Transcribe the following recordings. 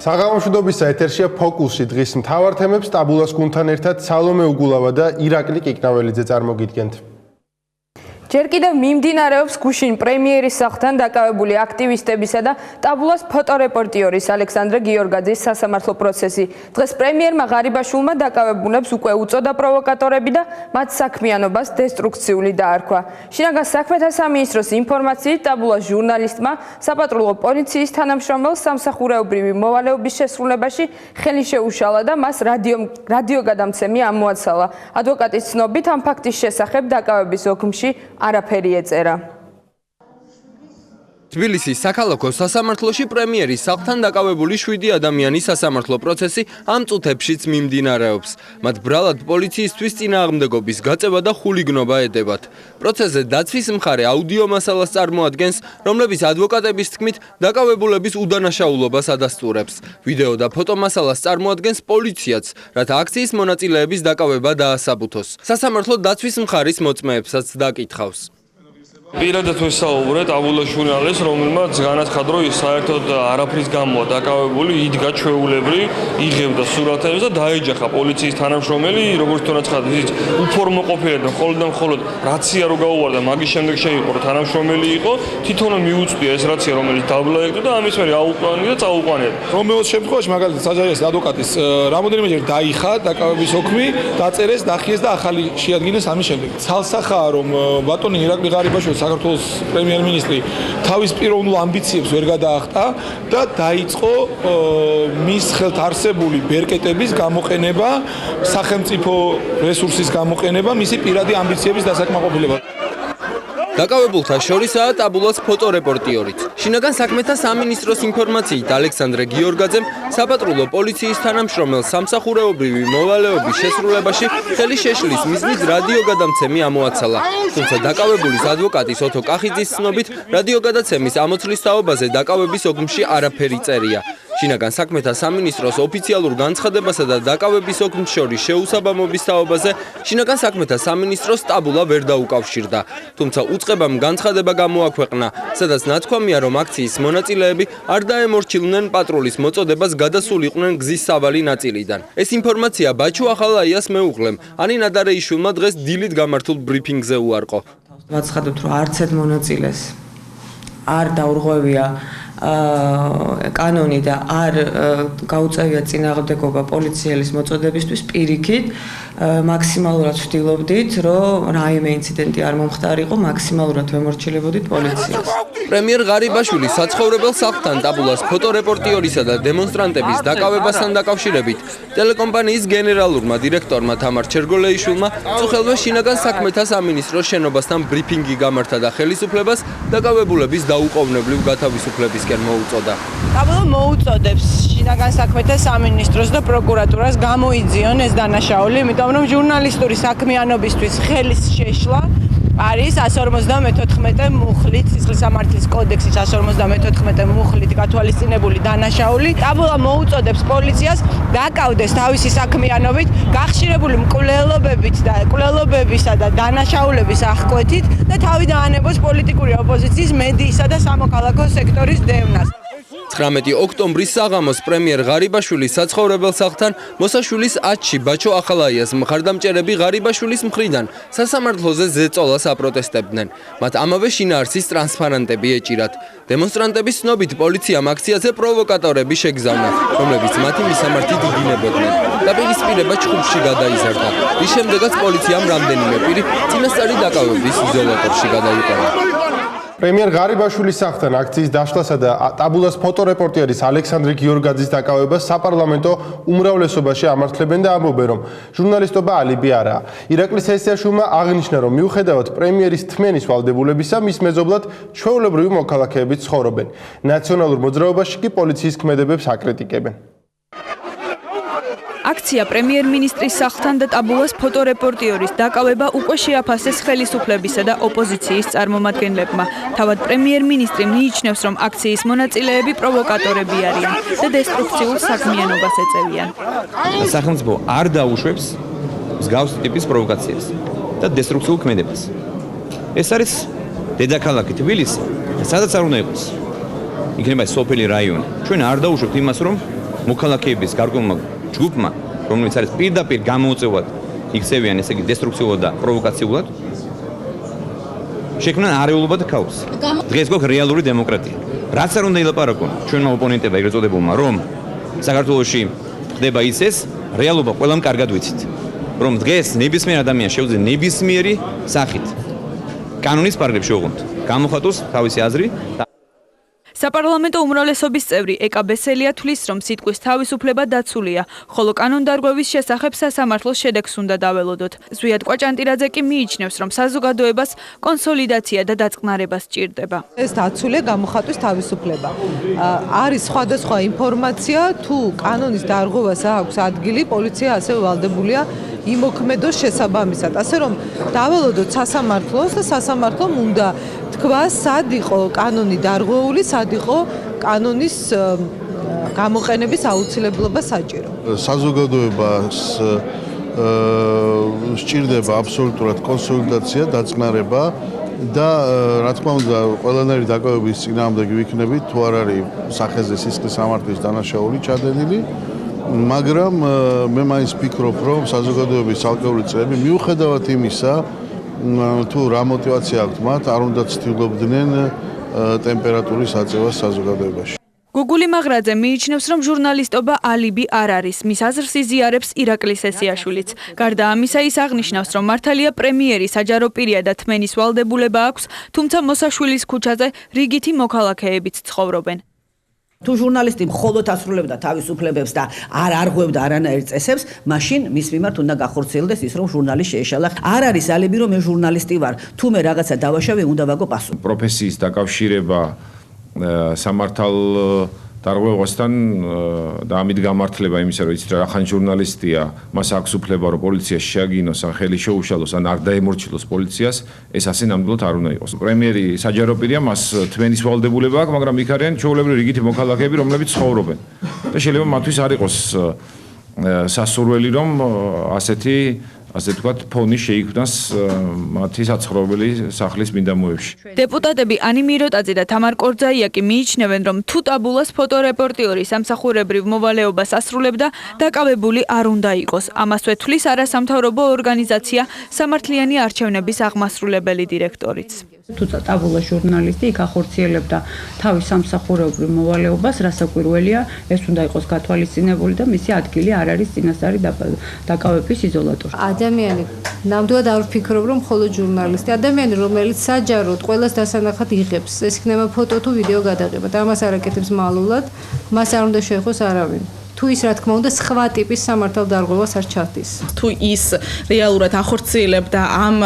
საღამოშვიდობისა ეთერშია ფოკუსში დღის მთავარ თემებს ტაბულას გუნდთან ერთად სალომე უგულავა და ირაკლი კიკნაველიძე წარმოგიდგენთ. ჯერ კიდევ მიმდინარეობს გუშინ პრემიერის სახლთან დაკავებული აქტივისტებისა და ტაბულას ფოტორეპორტიორის ალექსანდრე გიორგაძის სასამართლო პროცესი. დღეს პრემიერმა ღარიბაშვილმა დაკავებულებს უკვე უწოდა პროვოკატორები და მათ საქმიანობას დესტრუქციული დაარქვა. შინაგან საქმეთა სამინისტროს ინფორმაციით ტაბულას ჟურნალისტმა საპატრულო პოლიციის თანამშრომელს სამსახურეობრივი მოვალეობის შესრულებაში ხელი შეუშალა და მას რადიოგადამცემი ამოაცალა. ადვოკატის ცნობით ამ ფაქტის შესახებ დაკავების ოგმში არაფერი ეწერა. თბილისის საქალაქო სასამართლოში პრემიერის სახლთან დაკავებული 7 ადამიანის სასამართლო პროცესი ამ წუთებშიც მიმდინარეობს. მათ ბრალად პოლიციისთვის წინააღმდეგობის გაწევა და ხულიგნობა ედებათ. პროცესზე დაცვის მხარე აუდიო მასალას წარმოადგენს, რომლებიც ადვოკატების თქმით დაკავებულების უდანაშაულობას ადასტურებს. ვიდეო და ფოტომასალას წარმოადგენს პოლიციაც, რათა აქციის მონაწილეების დაკავება დაასაბუთოს. სასამართლო დაცვის მხარის მოწმეებსაც დაკითხავს. პირადად ვესაუბრე ტაბულას ჟურნალისტს, რომელმაც განაცხადა, რომ საერთოდ არაფრის გამოა დაკავებული, იდგა ჩვეულებრივ, იღებდა სურათებს და დაეჯახა პოლიციის თანამშრომელი, როგორც თუნდაც ის უფორმო ყოფილა და მხოლოდ რაცია რო გაუვარდა, მაგის შემდეგ შეიყო, რომ თანამშრომელი იყო, თვითონ მიუწვია ეს რაცია, რომელიც დაბლა ეგდა და ამის მერე აუყვანია და წაუყვანია. რომელს შემთხვევაში მაგალითად საჯარის ადვოკატის რამოდენიმეჯერ დაიხა დაკავების ოქმი, დაწერეს, დახიეს და ახალი შეადგინეს ამის შემდეგ. ცალსახაა, რომ ბატონი ირაკლი ღარიბაშვილი საქართველოს პრემიერ-მინისტრი თავის პიროვნულ ამბიციებს ვერ გადაახტა და დაიწყო მის ხელთ არსებული ბერკეტების გამოყენება, სახელმწიფო რესურსის გამოყენება, მისი პირადი ამბიციების დასაკმაყოფილებლად. დაკავებულთა შორისაა ტაბულას ფოტორეპორტიორიც. შინაგან საქმეთა სამინისტროს ინფორმაციით ალექსანდრე გიორგაძემ საპატრულო პოლიციის თანამშრომელს სამსახურეობრივი მოვალეობის შესრულებაში ხელი შეშლის მიზნით რადიოგადამცემი ამოაცალა. თუმცა დაკავებულის ადვოკატის ოთო კახიძის ცნობით რადიოგადაცემის ამოცლის თაობაზე დაკავების ოგმში არაფერი წერია. შინაგან საქმეთა სამინისტროს ოფიციალურ განცხადებასა და დაკავების ოგმს შორის შეუსაბამობის თაობაზე შინაგან საქმეთა სამინისტროს ტაბულა ვერ დაუკავშირდა. თუმცა უწყებამ განცხადება გამოაქვეყნა, სადაც ნათქვამია, რომ აქციის მონაწილეები არ დაემორჩილნენ პატრულის მოწოდებას გადასულიყვნენ გზის სავალი ნაწილიდან. ეს ინფორმაცია ბაჩუ ახალაიას მეუღლემ ანი ნადარეიშვილმა დღეს დილით გამართულ ბრიფინგზე უარყო. ვაცხადოთ, რომ არც ერთ მონაწილეს არ დაურღვევია კანონი და არ გაუწევია წინააღმდეგობა პოლიციელის მოწოდებისთვის, პირიქით მაქსიმალურად ვთილობდით, რომ რაიმე ინციდენტი არ მომხდარიყო, მაქსიმალურად ვემორჩილებოდით პოლიციას. პრემიერ ღარიბაშვილი საცხოვრებელ სახლთან ტაბულას ფოტორეპორტიორისა და დემონსტრანტების დაკავებასთან დაკავშირებით ტელეკომპანიის გენერალურმა დირექტორმა თამარ ჩერგოლეიშვილმა წუხელვე შინაგან საქმეთა სამინისტროს შენობასთან ბრიფინგი გამართა და ხელისუფლებას დაკავებულების დაუყოვნებლივ გათავისუფლებისკენ მოუწოდა. ტაბულა მოუწოდებს შინაგან საქმეთა სამინისტროს და პროკურატურას გამოიძიონ ეს დანაშაული, იმიტომ რომ ჟურნალისტური საქმიანობისთვის ხელის შეშლა არის 154 მუხლით სისხლის სამართლის კოდექსის 154 მუხლით გათვალისწინებული დანაშაული. ტაბულა მოუწოდებს პოლიციას დაკავდეს თავისი საქმიანობით, გახშირებული მკვლელობებისა და დანაშაულების აღკვეთით და თავი დაანებოს პოლიტიკური ოპოზიციის, მედიისა და სამოქალაქო სექტორის დევნას. 19 ოქტომბრის საღამოს პრემიერ ღარიბაშვილის საცხოვრებელ სახლთან მოსაშვილის ათში ბაჩო ახალაიას მხარდამჭერები ღარიბაშვილის მხრიდან სასამართლოზე ზეწოლას აპროტესტებდნენ. მათ ამავე შინაარსის ტრანსპარანტები ეჭირათ. დემონსტრანტების ცნობით პოლიციამ აქციაზე პროვოკატორები შეგზავნა, რომლებიც მათი მისამართით იგინებოდნენ. დაპირისპირება ჩხუბში გადაიზარდა. რის შემდეგაც პოლიციამ რამდენიმე პირი წინასწარი დაკავების იზოლატორში გადაიყენა. პრემიერ ღარიბაშვილის სახლთან აქციის დაშლასა და ტაბულას ფოტორეპორტიორის ალექსანდრე გიორგაძის დაკავებას საპარლამენტო უმრავლესობაში ამართლებენ და ამბობენ, რომ ჟურნალისტობა ალიბი არაა. ირაკლი სესიაშვილმა აღნიშნა, რომ მიუხედავად პრემიერის თმენის ვალდებულებისა, მის მეზობლად ჩვეულებრივი მოქალაქეები ცხოვრობენ. ნაციონალურ მოძრაობაში კი პოლიციის ქმედებებს აკრიტიკებენ. აქცია პრემიერ-მინისტრის სახლთან და ტაბულას ფოტორეპორტიორის დაკავება უკვე შეაფასეს ხელისუფლებისა და ოპოზიციის წარმომადგენლებმა. თავად პრემიერ-მინისტრი მიიჩნევს, რომ აქციის მონაწილეები პროვოკატორები არიან და დესტრუქციულ საქმიანობას ეწევიან. სახელმწიფო არ დაუშვებს მსგავს ტიპის პროვოკაციას და დესტრუქციულ ქმედებას. ეს არის დედაქალაქი თბილისი, სადაც არ უნდა იყოს. იქნება სოფელი რაიონი. ჩვენ არ დაუშვებთ იმას, რომ მოქალაქეების გარკვეულმა ჯგუფმა, რომელიც არის პირდაპირ გამოუწევად იქცევიან, ესე იგი დესტრუქციულად და პროვოკაციულად, შექმნან არეულობა და ქაოსი. დღეს გვაქვს რეალური დემოკრატია. რაც არ უნდა ილაპარაკონ ჩვენმა ოპონენტებმა ეგრეთ წოდებულმა, რომ საქართველოში ხდება ისეს, რეალობა ყველამ კარგად ვიცით. რომ დღეს ნებისმიერ ადამიანს შეუძლია ნებისმიერი სახით კანონის პარაგრაფში შეუღოთ. გამოხატოს თავისი აზრი. საპარლამენტო უმრავლესობის წევრი ეკა ბესელია თვლის, რომ სიტყვის თავისუფლება დაცულია, ხოლო კანონდარღვევის შესახებ სასამართლოს შედეგს უნდა დაველოდოთ. ზვიად კვაჭანტირაძე კი მიიჩნევს, რომ საზოგადოებას კონსოლიდაცია და დაწყნარება სჭირდება. ეს დაცულია გამოხატვის თავისუფლება. არის სხვადასხვა ინფორმაცია, თუ კანონის დარღვევას აქვს ადგილი, პოლიცია ასევე ვალდებულია იმოქმედოს შესაბამისად. ასე რომ დაველოდოთ სასამართლოს და სასამართლომ უნდა თქვა, სად იყო კანონი დარღვეული, სად იყო კანონის გამოყენების აუცილებლობა საჭირო. საზოგადოებას სჭირდება აბსოლუტურად კონსოლიდაცია, დაწყნარება და რა თქმა უნდა, ყველანაირი დაკავების წინააღმდეგი ვიქნებით, თუ არ არის სახეზე სისხლის სამართლის დანაშაული ჩადენილი. მაგრამ მე მაინც ვფიქრობ, რომ საზოგადოების ცალკეული წრეები მიუხედავად იმისა, თუ რა мотиваცია აქვთ მათ, არ უნდა ცდილობდნენ ტემპერატურის აწევას საზოგადოებაში. გუგული მაღრაძე მიიჩნევს, რომ ჟურნალისტობა ალიბი არ არის. მის აზრს იზიარებს ირაკლი სესიაშვილიც. გარდა ამისა, ის აღნიშნავს, რომ მართალია პრემიერი საჯარო პირია და თმენის ვალდებულება აქვს, თუმცა მოსაშვილის ქუჩაზე რიგითი მოქალაქეებიც ცხოვრობენ. თუ ჟურნალისტი მხოლოდ ასრულებდა თავისუფლებებს და არ არღვევდა არანაირ წესებს, მაშინ მის მიმართ უნდა გახორციელდეს ის, რომ ჟურნალი შეეშალა. არ არის ალიbi, რომ მე ჟურნალისტი ვარ. თუ მე რაღაცა დავაშავე, უნდა ვაგო პასუხი. პროფესიის დაკავშირება სამართალ დარღვევასთან და ამით გამართლება იმისა, რომ იცით რა ხან ჟურნალისტია, მას აქვს უფლება, რომ პოლიციაში შეაგინოს, ან ხელი შეუშალოს, ან არ დაემორჩილოს პოლიციას, ეს ასე ნამდვილად არ უნდა იყოს. პრემიერი საჯარო პირია, მას თმენის ვალდებულება აქვს, მაგრამ იქ არიან ჩვეულებრივი რიგითი მოქალაქეები, რომლებიც ცხოვრობენ. და შეიძლება მათთვის არ იყოს სასურველი, რომ ასეთი ასე ვთქვათ, ფონი შეიქმნას მათი საცხოვრებელი სახლის მიდამოებში. დეპუტატები ანი მიროტაძე და თამარ კორძაიაკი მიიჩნევენ, რომ თუ ტაბულას ფოტორეპორტიორი სამსახურებრივ მოვალეობას ასრულებდა, დაკავებული არ უნდა იყოს. ამასვე თვლის არასამთავრობო ორგანიზაცია სამართლიანი არჩევნების აღმასრულებელი დირექტორიც. თუ ტაბულა ჟურნალისტი იქ ახორციელებდა თავის სამსახურებრივ მოვალეობას, რასაკვირველია, ეს უნდა იყოს გათვალისწინებული და მისი ადგილი არ არის წინასწარი დაკავების იზოლატორში. ადამიანი ნამდვილად არ ვფიქრობ, რომ მხოლოდ ჟურნალისტი, ადამიანი, რომელიც საჯაროდ ყველას დასანახად იღებს, ეს იქნება ფოტო თუ ვიდეო გადაღება და ამას არ აკეთებს მალულად, მას არ უნდა შეეხოს არავინ. თუ ის რა თქმა უნდა სხვა ტიპის სამართალ დარღვევას არ ჩათდის. თუ ის რეალურად ახორციელებდა ამ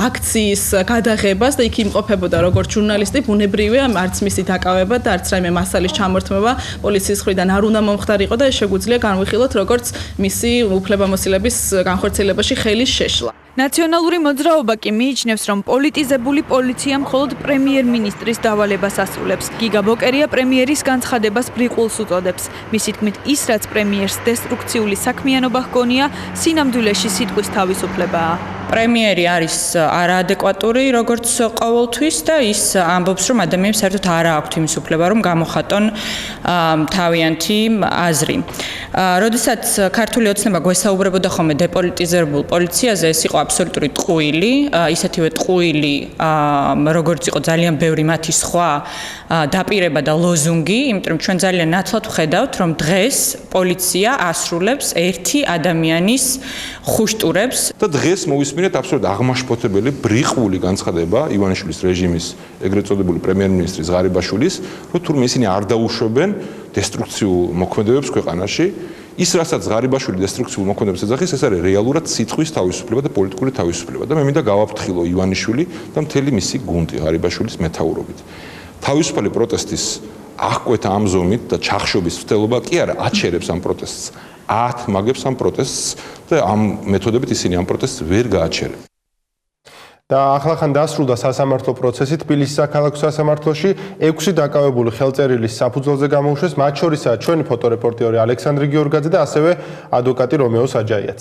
აქციის გადაღებას და იქ იმყოფებოდა როგორც ჟურნალისტი, ბუნებრივია არც მისი დაკავება და არც რაიმე მასალის ჩამორთმევა პოლიციის მხრიდან არ უნდა მომხდარიყო და ეს შეგვიძლია განვიხილოთ როგორც მისი უფლებამოსილების განხორციელებაში ხელის შეშლა. ნაციონალური მოძრაობა კი მიიჩნევს, რომ პოლიტიზებული პოლიცია მხოლოდ პრემიერ-მინისტრის დავალებას ასრულებს. გიგა ბოკერია პრემიერის განცხადებას ბრიყულს უწოდებს. მისი თქმით, ის რაც პრემიერს დესტრუქციული საქმიანობა ჰგონია, სინამდვილეში სიტყვის თავისუფლებაა. პრემიერი არის არაადეკვატური, როგორც ყოველთვის და ის ამბობს, რომ ადამიანებს საერთოდ არ აქვთ იმის უფლება, რომ გამოხატონ თავიანთი აზრი. როდესაც ქართული ოცნება გვესაუბრებოდა ხოლმე დეპოლიტიზებულ პოლიციაზე, ეს იყო აბსოლუტური ტყუილი, ისეთივე ტყუილი, როგორც იყო ძალიან ბევრი მათი სხვა დაპირება და ლოზუნგი, იმიტომ რომ ჩვენ ძალიან ნათლად ვხედავთ, რომ დღეს პოლიცია ასრულებს ერთი ადამიანის ხუშტურებს და დღეს მოვისმინეთ აბსოლუტურად აღმაშფოთებელი ბრიყული განცხადება ივანიშვილის რეჟიმის ეგრეთ წოდებული პრემიერ-მინისტრის ღარიბაშვილის, რომ თურმე ისინი არ დაუშვებენ დესტრუქციულ მოქმედებებს ქვეყანაში. ის რასაც ღარიბაშვილი დესტრუქციულ მოქმედებს ეძახის, ეს არის რეალურად სიტყვის თავისუფლება და პოლიტიკური თავისუფლება და მე მინდა გავაფრთხილო ივანიშვილი და მთელი მისი გუნდი ღარიბაშვილის მეთაურობით. თავისუფალი პროტესტის აღკვეთა ამ ზომით და ჩახშობის ცდელობა კი არა აჩერებს ამ პროტესტს, ათმაგებს ამ პროტესტს და ამ მეთოდებით ისინი ამ პროტესტს ვერ გააჩერებენ. და ახლახან დასრულდა სასამართლო პროცესი თბილისის საქალაქო სასამართლოში 6 დაკავებული ხელწერილის საფუძველზე გამოუშვეს, მათ შორისაა ჩვენი ფოტორეპორტიორი ალექსანდრე გიორგაძე და ასევე ადვოკატი რომეო საჯაიაც.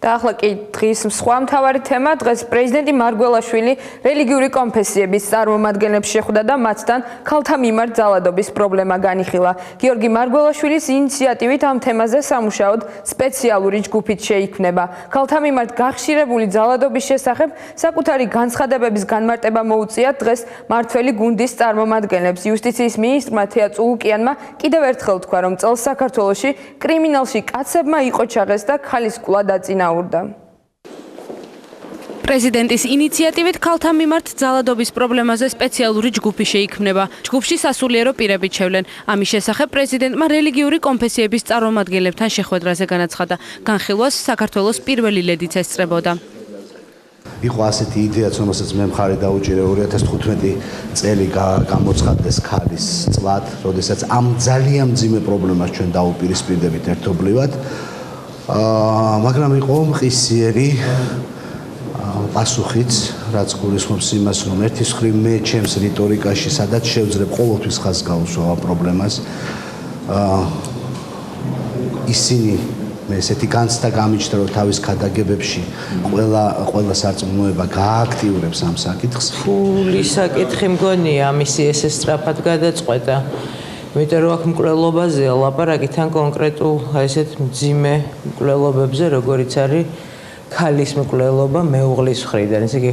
და ახლა კი დღის სხვა მთავარი თემა დღეს პრეზიდენტი მარგველაშვილი რელიგიური კონფესიების წარმომადგენლებს შეხვდა და მათთან ქალთა მიმართ ძალადობის პრობლემა განიხილა. გიორგი მარგველაშვილის ინიციატივით ამ თემაზე სამუშაოდ სპეციალური ჯგუფით შეიქმნება. ქალთა მიმართ გახშირებული ძალადობის შესახებ საკუთარი განცხადებების განმარტება მოუწიათ დღეს მართველი გუნდის წარმომადგენლებს. იუსტიციის მინისტრმა თეა წულუკიანმა კიდევ ერთხელ თქვა, რომ წელს საქართველოში კრიმინალში კაცებმა იყოჩაღეს და ქალის კულა დაწინაურდა. პრეზიდენტის ინიციატივით ქალთა მიმართ ძალადობის პრობლემაზე სპეციალური ჯგუფი შეიქმნება. ჯგუფში სასულიერო პირები შევლენ. ამის შესახებ პრეზიდენტმა რელიგიური კონფესიების წარმომადგენლებთან შეხვედრაზე განაცხადა. განხილვას საქართველოს პირველი ლედიც ესწრებოდა. იყო ასეთი იდეაც, რომელსაც მე მხარი დაუჭირე 2015 წელი გამოცხადდეს ქალის წლად, როდესაც ამ ძალიან მძიმე პრობლემას ჩვენ დაუპირისპირდებით ერთობლივად. მაგრამ იყო მყისიერი პასუხიც, რაც გულისხმობს იმას, რომ ერთის მხრივ მე ჩემს რიტორიკაში სადაც შევძრებ ყოველთვის ხაზს გაუსვა ამ პრობლემას. ისინი მე ესეთი განცდა გამიჩნდა, რომ თავის ქადაგებებში ყველა სარწმუნოება გააქტიურებს ამ საკითხს. ფული საკითხი მგონია, ამისი ესე სწრაფად გადაწყვეტა. იმიტომ რომ აქ მკვლელობაზეა ლაპარაკი თან კონკრეტულ ესეთ მძიმე მკვლელობებზე, როგორიც არის ქალის მკვლელობა მეუღლის მხრიდან. ესე იგი,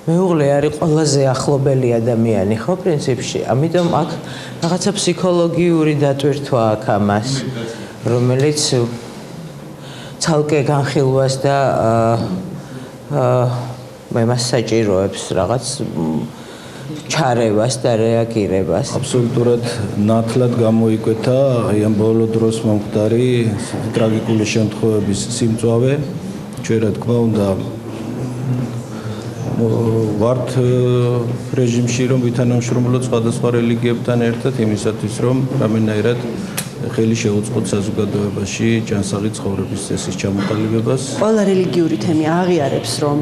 მეუღლე არის ყველაზე ახლობელი ადამიანი, ხო, პრინციპში. ამიტომ აქ რაღაცა ფსიქოლოგიური დატვირთვა აქვს ამას, რომელიც ცალკე განხილვას და მას საჭიროებს რაღაც ჩარევას და რეაგირებას. აბსოლუტურად ნათლად გამოიკვეთა ამ ბოლო დროს მომხდარი ტრაგიკული შემთხვევების სიმწვავე. ჩვენ რა თქმა უნდა ვართ რეჟიმში, რომ ვითანამშრომლოთ სხვადასხვა რელიგიებთან ერთად იმისათვის, რომ რამენაირად ხელი შეუწყოთ საზოგადოებაში ჯანსაღი ცხოვრების წესის ჩამოყალიბებას. ყველა რელიგიური თემი აღიარებს, რომ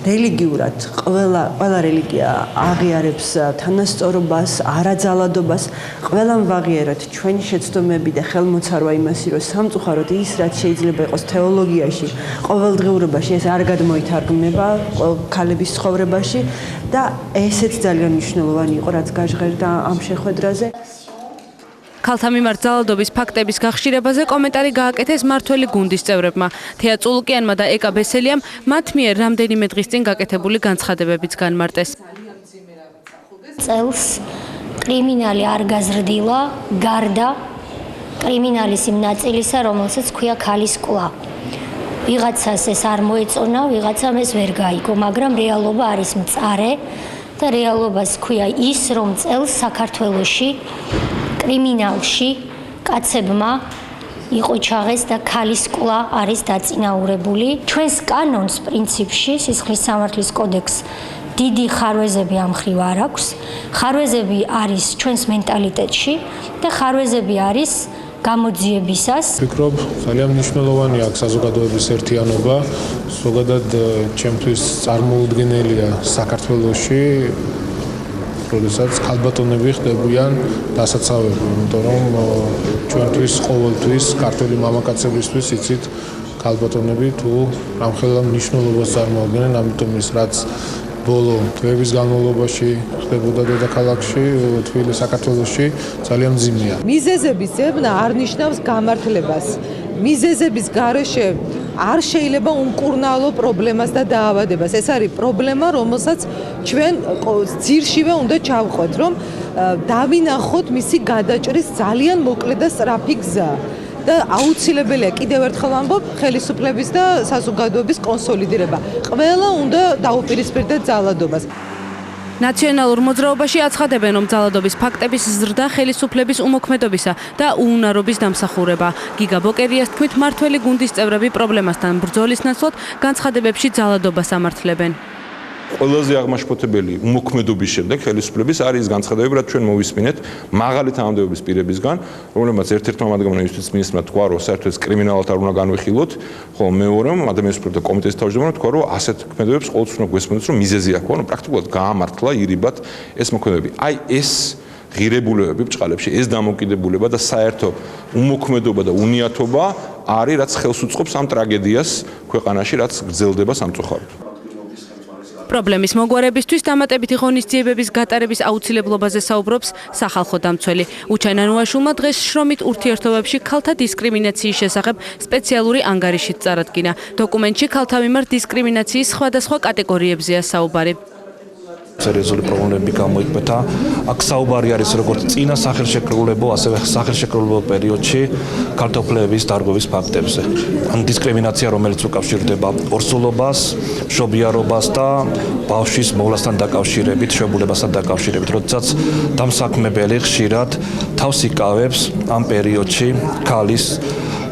რელიგიურად ყველა რელიგია აღიარებს თანასწორობას, არაძალადობას. ყველამ ვაღიაროთ ჩვენი შეცდომები და ხელმოწარვა იმასი, რომ სამწუხაროდ ის, რაც შეიძლება იყოს თეოლოგიაში, ყოველდღიურობაში ეს არ გადმოითარგმნება ქალების ცხოვრებაში და ესეც ძალიან მნიშვნელოვანი იყო, რაც გაჟღერდა ამ შეხვედრაზე. ქალთა მიმართ ძალადობის ფაქტების გახშირებაზე კომენტარი გააკეთეს მართველი გუნდის წევრებმა. თეა წულუკიანმა და ეკა ბესელიამ მათ მიერ რამდენიმე დღის წინ გაკეთებული განცხადებებიც განმარტეს. წელს კრიმინალი არ გაზრდილა გარდა კრიმინალის იმ ნაწილისა, რომელსაც ქვია ქალის კულა. ვიღაცას ეს არ მოეწონა, ვიღაცამ ეს ვერ გაიგო, მაგრამ რეალობა არის მწარე და რეალობას ქვია ის, რომ წელს საქართველოში კრიმინალში კაცებმა იყოჩაღეს და ქალის კულა არის დაწინაურებული. ჩვენს კანონს პრინციპში სისხლის სამართლის კოდექს დიდი ხარვეზები ამ მხრივ არ აქვს. ხარვეზები არის ჩვენს მენტალიტეტში და ხარვეზები არის გამოძიებისას. ვფიქრობ, ძალიან მნიშვნელოვანია აქ საზოგადოების ერთიანობა. ზოგადად ჩემთვის წარმოუდგენელია საქართველოში როდესაც ქალბატონები ხდებიან დასაცავები, იმიტომ რომ ჩვენთვის ყოველთვის ქართული მამაკაცებისთვის იცით ქალბატონები თუ რამხელა მნიშვნელობას წარმოადგენენ, ამიტომ ის რაც ბოლო თვეების განმავლობაში ხდებოდა დედაქალაქში, თბილისში, საქართველოში ძალიან მძიმეა. მიზეზების ძებნა არ ნიშნავს გამართლებას. მიზეზების გარეშე არ შეიძლება უმკურნალო პრობლემას და დაავადებას. ეს არის პრობლემა, რომელსაც ჩვენ ძირშივე უნდა ჩავყვეთ, რომ დავინახოთ მისი გადაჭრის ძალიან მოკლე და სწრაფი გზა. და აუცილებელია კიდევ ერთხელ ვამბობ, ხელისუფლების და საზოგადოების კონსოლიდირება. ყველა უნდა დაუპირისპირდეთ ძალადობას. ნაციონალურ მოძრაობაში აცხადებენ, რომ ძალადობის ფაქტების ზრდა ხელისუფლების უმოქმედობისა და უუნარობის დამსახურება. გიგა ბოკერიას თქმით, მართველი გუნდის წევრები პრობლემასთან ბრძოლის ნაცვლად განცხადებებში ძალადობას ამართლებენ. ყველაზე აღმაშფოთებელი უმოქმედობის შემდეგ ხელისუფლების არის განცხადებები, რაც ჩვენ მოვისმინეთ მაღალი თანამდებობის პირებისგან, რომლებმაც ერთ-ერთმა მათგანმა იუსტიციის მინისტრმა თქვა, რომ საერთოდ კრიმინალად არ უნდა განვიხილოთ, ხოლო მეორემ ადამიანის უფლებათა კომიტეტის თავმჯდომარემ თქვა, რომ ასეთ მოქმედებებს ყოველთვის უნდა გვესმოდეთ, რომ მიზეზი აქვს, ანუ პრაქტიკულად გაამართლა ირიბად ეს მოქმედებები. აი ეს ღირებულებები ბჭყალებში, ეს დამოკიდებულება და საერთო უმოქმედობა და უნიათობა არის, რაც ხელს უწყობს ამ ტრაგედიას ქვეყანაში, რაც გრძელდება სამწუხაროდ. პრობლემის მოგვარებისთვის დამატებითი ღონისძიებების გატარების აუცილებლობაზე საუბრობს სახალხო დამცველი. უჩაინანუაშვილმა დღეს შრომით ურთიერთობებში ქალთა დისკრიმინაციის შესახებ სპეციალური ანგარიშიც წარადგინა. დოკუმენტში ქალთა მიმართ დისკრიმინაციის სხვადასხვა კატეგორიებზეა საუბარი. სერიოზული პრობლემები გამოიკვეთა. აქ საუბარი არის როგორც წინა სახელშეკრულებო, ასევე სახელშეკრულებო პერიოდში ქართველების დარღვევის ფაქტებზე. ან დისკრიმინაცია, რომელიც უკავშირდება ორსულობას, მშობიარობას და ბავშვის მოვლასთან დაკავშირებით, შვებულებასთან დაკავშირებით, როდესაც დამსაქმებელი ხშირად თავს იკავებს ამ პერიოდში ქალის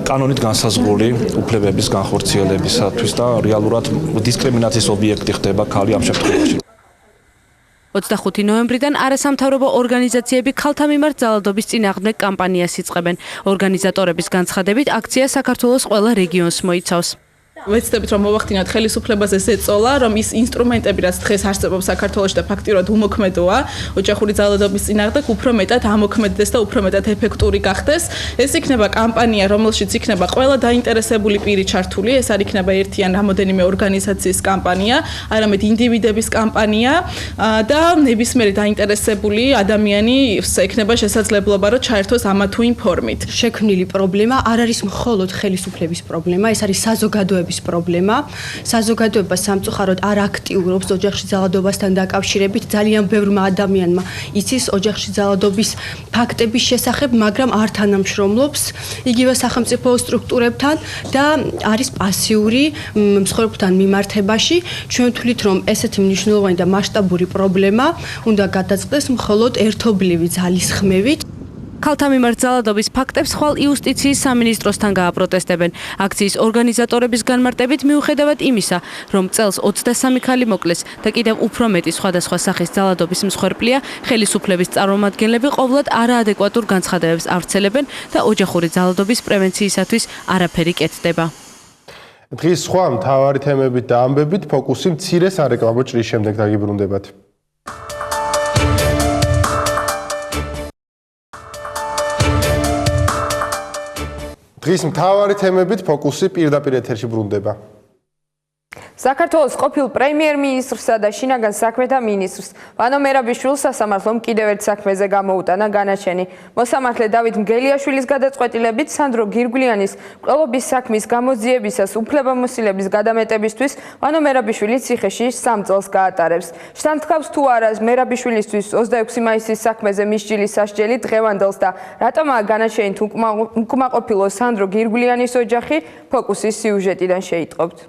კანონით განსაზღვრული უფლებების განხორციელებისათვის და რეალურად დისკრიმინაციის ობიექტი ხდება ქალი ამ შემთხვევაში. 25 ნოემბრიდან არასამთავრობო ორგანიზაციები ქალთა მიმართ ძალადობის წინააღმდეგ კამპანიას იწყებენ. ორგანიზატორების განცხადებით, აქცია საქართველოს ყველა რეგიონს მოიცავს. ვეცდებით რომ მოვახდინოთ ხელისუფლებაზე ზეწოლა, რომ ის ინსტრუმენტები, რაც დღეს არსებობს საქართველოში და ფაქტიურად უმოქმედოა, ოჯახური ძალადობის წინააღმდეგ უფრო მეტად ამოქმედდეს და უფრო მეტად ეფექტური გახდეს. ეს იქნება კამპანია, რომელშიც იქნება ყველა დაინტერესებული პირი ჩართული, ეს არ იქნება ერთი ან რამოდენიმე ორგანიზაციის კამპანია, არამედ ინდივიდების კამპანია და ნებისმიერი დაინტერესებული ადამიანი ექნება შესაძლებლობა, რომ ჩაერთოს ამა თუ იმ ფორმით. შექმნილი პრობლემა არ არის მხოლოდ ხელისუფლების პრობლემა, ეს არის საზოგადოების პრობლემა. საზოგადოება სამწუხაროდ არ აქტიურობს ოჯახში ძალადობასთან დაკავშირებით. ძალიან ბევრმა ადამიანმა იცის ოჯახში ძალადობის ფაქტების შესახებ, მაგრამ არ თანამშრომლობს იგივე სახელმწიფო სტრუქტურებთან და არის პასიური მსხვერპლთან მიმართებაში. ჩვენ ვთვლით, რომ ესეთი მნიშვნელოვანი და მასშტაბური პრობლემა უნდა გადაწყდეს მხოლოდ ერთობლივი ძალის ხმევით. ქალთა მიმართ ძალადობის ფაქტებს ხვალ იუსტიციის სამინისტროსთან გააპროტესტებენ. აქციის ორგანიზატორების განმარტებით მიუხედავად იმისა, რომ წელს 23 ქალი მოკლეს და კიდევ უფრო მეტი სხვადასხვა სახის ძალადობის მსხვერპლია, ხელისუფლების წარმომადგენლები ყოვლად არაადეკვატურ განცხადებებს ავრცელებენ და ოჯახური ძალადობის პრევენციისათვის არაფერი კეთდება. დღის სხვა მთავარი თემებით და ამბებით ფოკუსი მცირე სარეკლამო ჭრის შემდეგ დაგიბრუნდებათ. დღის მთავარი თემებით ფოკუსი პირდაპირ ეთერში ბრუნდება. საქართველოს ყოფილ პრემიერ-მინისტრსა და შინაგან საქმეთა მინისტრს ვანო მერაბიშვილს სასამართლომ კიდევ ერთ საქმეზე გამოუტანა განაჩენი. მოსამართლე დავით მგელიაშვილის გადაწყვეტილებით სანდრო გირგვლიანის მკვლელობის საქმის გამოძიებისას უფლებამოსილების გადამეტებისთვის ვანო მერაბიშვილი ციხეში 3 წელს გაატარებს. შთანთქავს თუ არა მერაბიშვილისთვის 26 მაისის საქმეზე მისჯილის სასჯელი დღევანდელს და რატომაა განაჩენით უკმაყოფილო სანდრო გირგვლიანის ოჯახი, ფოკუსის სიუჟეტიდან შეიტყობთ.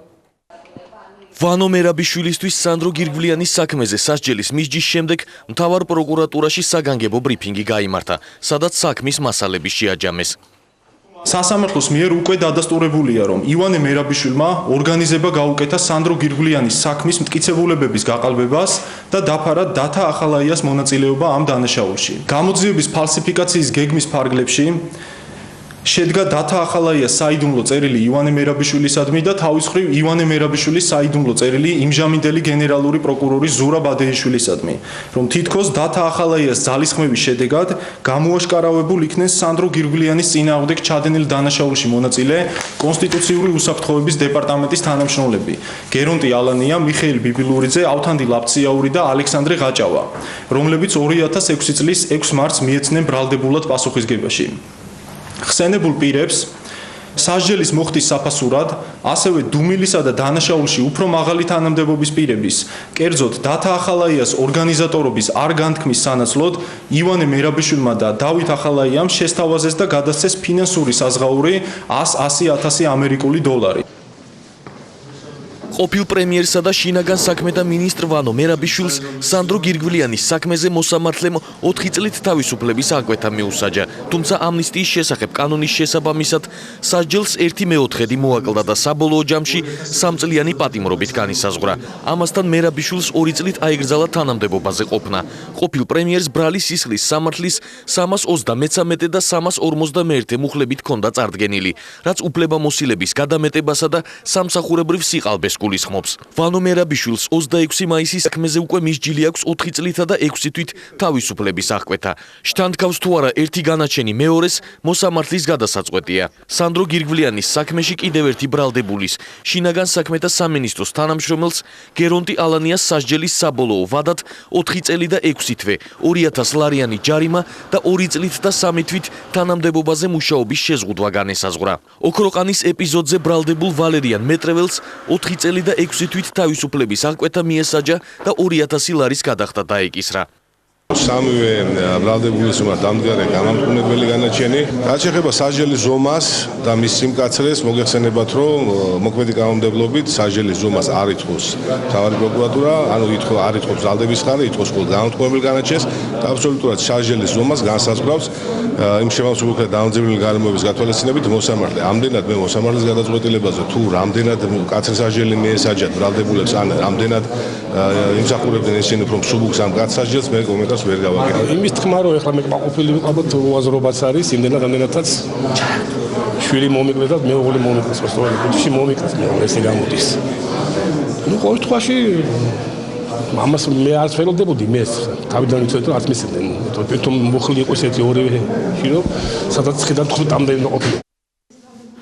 ვანო მერაბიშვილისთვის სანდრო გირგვლიანის საქმეზე სასჯელის მისჯის შემდეგ მთავარ პროკურატურაში საგანგებო ბრიფინგი გაიმართა, სადაც საქმის მასალები შეაჯამეს. სასამართლოს მიერ უკვე დადასტურებულია, რომ ივანე მერაბიშვილმა ორგანიზება გაუკეთა სანდრო გირგვლიანის საქმის მტკიცებულებების გაყალბებას და დაფარა დათა ახალაიას მონაწილეობა ამ დანაშაულში. გამოძიების ფალსიფიკაციის გეგმის ფარგლებში შედგა დათა ახალაიას საიდუმლო წერილი ივანე მერაბიშვილისადმი და თავის მხრივ ივანე მერაბიშვილის საიდუმლო წერილი იმჟამინდელი გენერალური პროკურორი ზურა ბადეიშვილისადმი, რომ თითქოს დათა ახალაიას ძალისხმევის შედეგად გამოაშკარავებულ იქნეს სანდრო გირგვლიანის წინააღმდეგ ჩადენილ დანაშაულში მონაწილე კონსტიტუციური უსაფრთხოების დეპარტამენტის თანამშრომლები გერონტი ალანია, მიხეილ ბიბილურიძე, ავთანდი ლაფციაური და ალექსანდრე ღაჭავა, რომლებიც 2006 წლის 6 მარტს მიეცნენ ბრალდებულად პასუხისგებაში. ხსენებულ პირებს სასჯელის მოხდის საფასურად, ასევე დუმილისა და დანაშაულში უფრო მაღალი თანამდებობის პირების, კერძოდ დათა ახალაიას ორგანიზატორობის არ განთქმის სანაცვლოდ, ივანე მერაბიშვილმა და დავით ახალაიამ შესთავაზეს და გადასცეს ფინანსური საზღაური 100.000 ამერიკული დოლარი. ყოფილ პრემიერსა და შინაგან საქმეთა მინისტრ ვანო მერაბიშვილს სანდრო გირგვლიანის საქმეზე მოსამართლემ 4 წლით თავისუფლების აღკვეთა მიუსაჯა, თუმცა ამნისტიის შესახებ კანონის შესაბამისად სასჯელს 1/4 მოაკლდა და საბოლოო ჯამში 3 წლიანი პატიმრობით განისაზღვრა. ამასთან მერაბიშვილს 2 წლით აიგრძალა თანამდებობაზე ყოფნა. ყოფილ პრემიერს ბრალი სისხლის სამართლის 333 და 351 მუხლებით ჰქონდა წარდგენილი, რაც უფლებამოსილების გადამეტებასა და სამსახურებრივ სიყალბეს გულისხმობს. ვანო მერაბიშვილს 26 მაისის საქმეზე უკვე მისჯილი აქვს 4 წლითა და 6 თვით თავისუფლების აღკვეთა. შთანთქავს თუ არა ერთი განაჩენი მეორეს მოსამართლის გადასაწყვეტია. სანდრო გირგვლიანის საქმეში კიდევ ერთი ბრალდებულის შინაგან საქმეთა სამინისტროს თანამშრომელს გერონტი ალანიას სასჯელის საბოლოო ვადად 4 წელი და 6 თვე 2000 ლარიანი ჯარიმა და 2 წლით და 3 თვით თანამდებობაზე მუშაობის შეზღუდვა განესაზღვრა. ოქროყანის ეპიზოდზე ბრალდებულ ვალერიან მეტრეველს 4 წელი და 6 თვით თავისუფლების აღკვეთა მიესაჯა და 2000 ლარის გადახდა დაეკისრა. სამივე ბრალდებულის უნდა დამდგარი გამამტყუნებელი განაჩენი. რაც შეეხება სასჯელის ზომას და მის სიმკაცრეს, მოგეხსენებათ, რომ მოქმედი კანონმდებლობით სასჯელის ზომას არ ითხოვს მთავარი პროკურატურა, ანუ არ ითხოვს ბრალდების ხარი, ითხოვს მხოლოდ გამამტყუნებელი განაჩენს და აბსოლუტურად სასჯელის ზომას განსაზღვრავს იმ შემავსებელთა დამძიმული გარემოების გათვალისწინებით მოსამართლე. ამდენად მე მოსამართლის გადაწყვეტილებაზე თუ რამდენად კაცრი სასჯელი მიესაჯათ ბრალდებულებს ან რამდენად იმსახურებდნენ ისინი უფრო მსუბუქს ამ კაცსასჯელს მე კომენტარს ვერ გავაკეთებ. იმის თქმა რომ ეხლა მე კმაყოფილი ვიყავთ უაზრობაც არის იმდენად ამდენადაც შვილი მომიკვეთათ მეუღლე მომიკვეთს სწორედ კუთხეში მომიკვეთს მეუღლე ესე გამოდის. ნუ ყოველ შემთხვევაში მამას მე არც ველოდებოდი მე თავიდან ვიცოდი რომ არც მისცემდნენ. თვითონ მოხლი იყო ესეთი ორივე შირო სადაც ხედავ 15-მდე ყოფილი.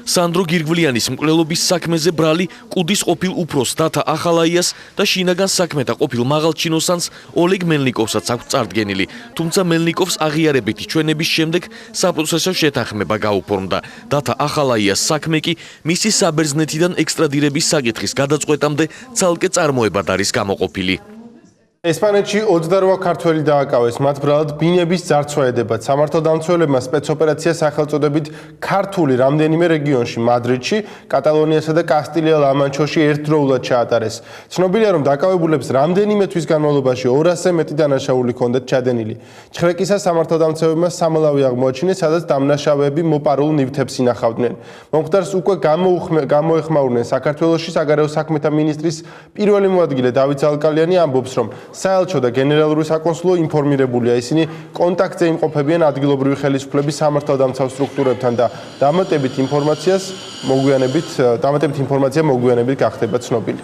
სანდრო გირგვლიანის მკვლელობის საქმეზე ბრალი კუდის ყოფილ უფროს დათა ახალაიას და შინაგან საქმეთა ყოფილ მაღალჩინოსანს ოლეგ მელნიკოვსაც აქვს წარდგენილი, თუმცა მელნიკოვს აღიარებითი ჩვენების შემდეგ საპროცესო შეთანხმება გაუფორმდა. დათა ახალაიას საქმე კი მისი საბერძნეთიდან ექსტრადირების საკითხის გადაწყვეტამდე ცალკე წარმოებად არის გამოყოფილი. ესპანეთში 28 ქართველი დააკავეს, მათ ბრალად ბინების ძარცვა ედებათ. სამართალდამცველებმა სპეცოპერაცია სახელწოდებით ქართული რამდენიმე რეგიონში, მადრიდში, კატალონიასა და კასტილია-ლა-მანჩოში ერთდროულად ჩაატარეს. ცნობილია, რომ დაკავებულებს რამდენიმე თვის განმავლობაში 200-ზე მეტი დანაშაული ჰქონდათ ჩადენილი. ჩხრეკისას სამართალდამცველებმა სამალავი აღმოაჩინეს, სადაც დამნაშავეები მოპარულ ნივთებს ინახავდნენ. მომხდარს უკვე გამოეხმაურნენ საქართველოში საგარეო საქმეთა მინისტრის პირველი მოადგილე დავით ზალკალიანი ამბობს, რომ საელჩო და გენერალური საკონსულო ინფორმირებულია, ისინი კონტაქტზე იმყოფებიან ადგილობრივი ხელისუფლების სამართალდამცავ სტრუქტურებთან და დამატებით ინფორმაცია მოგვიანებით გახდება ცნობილი.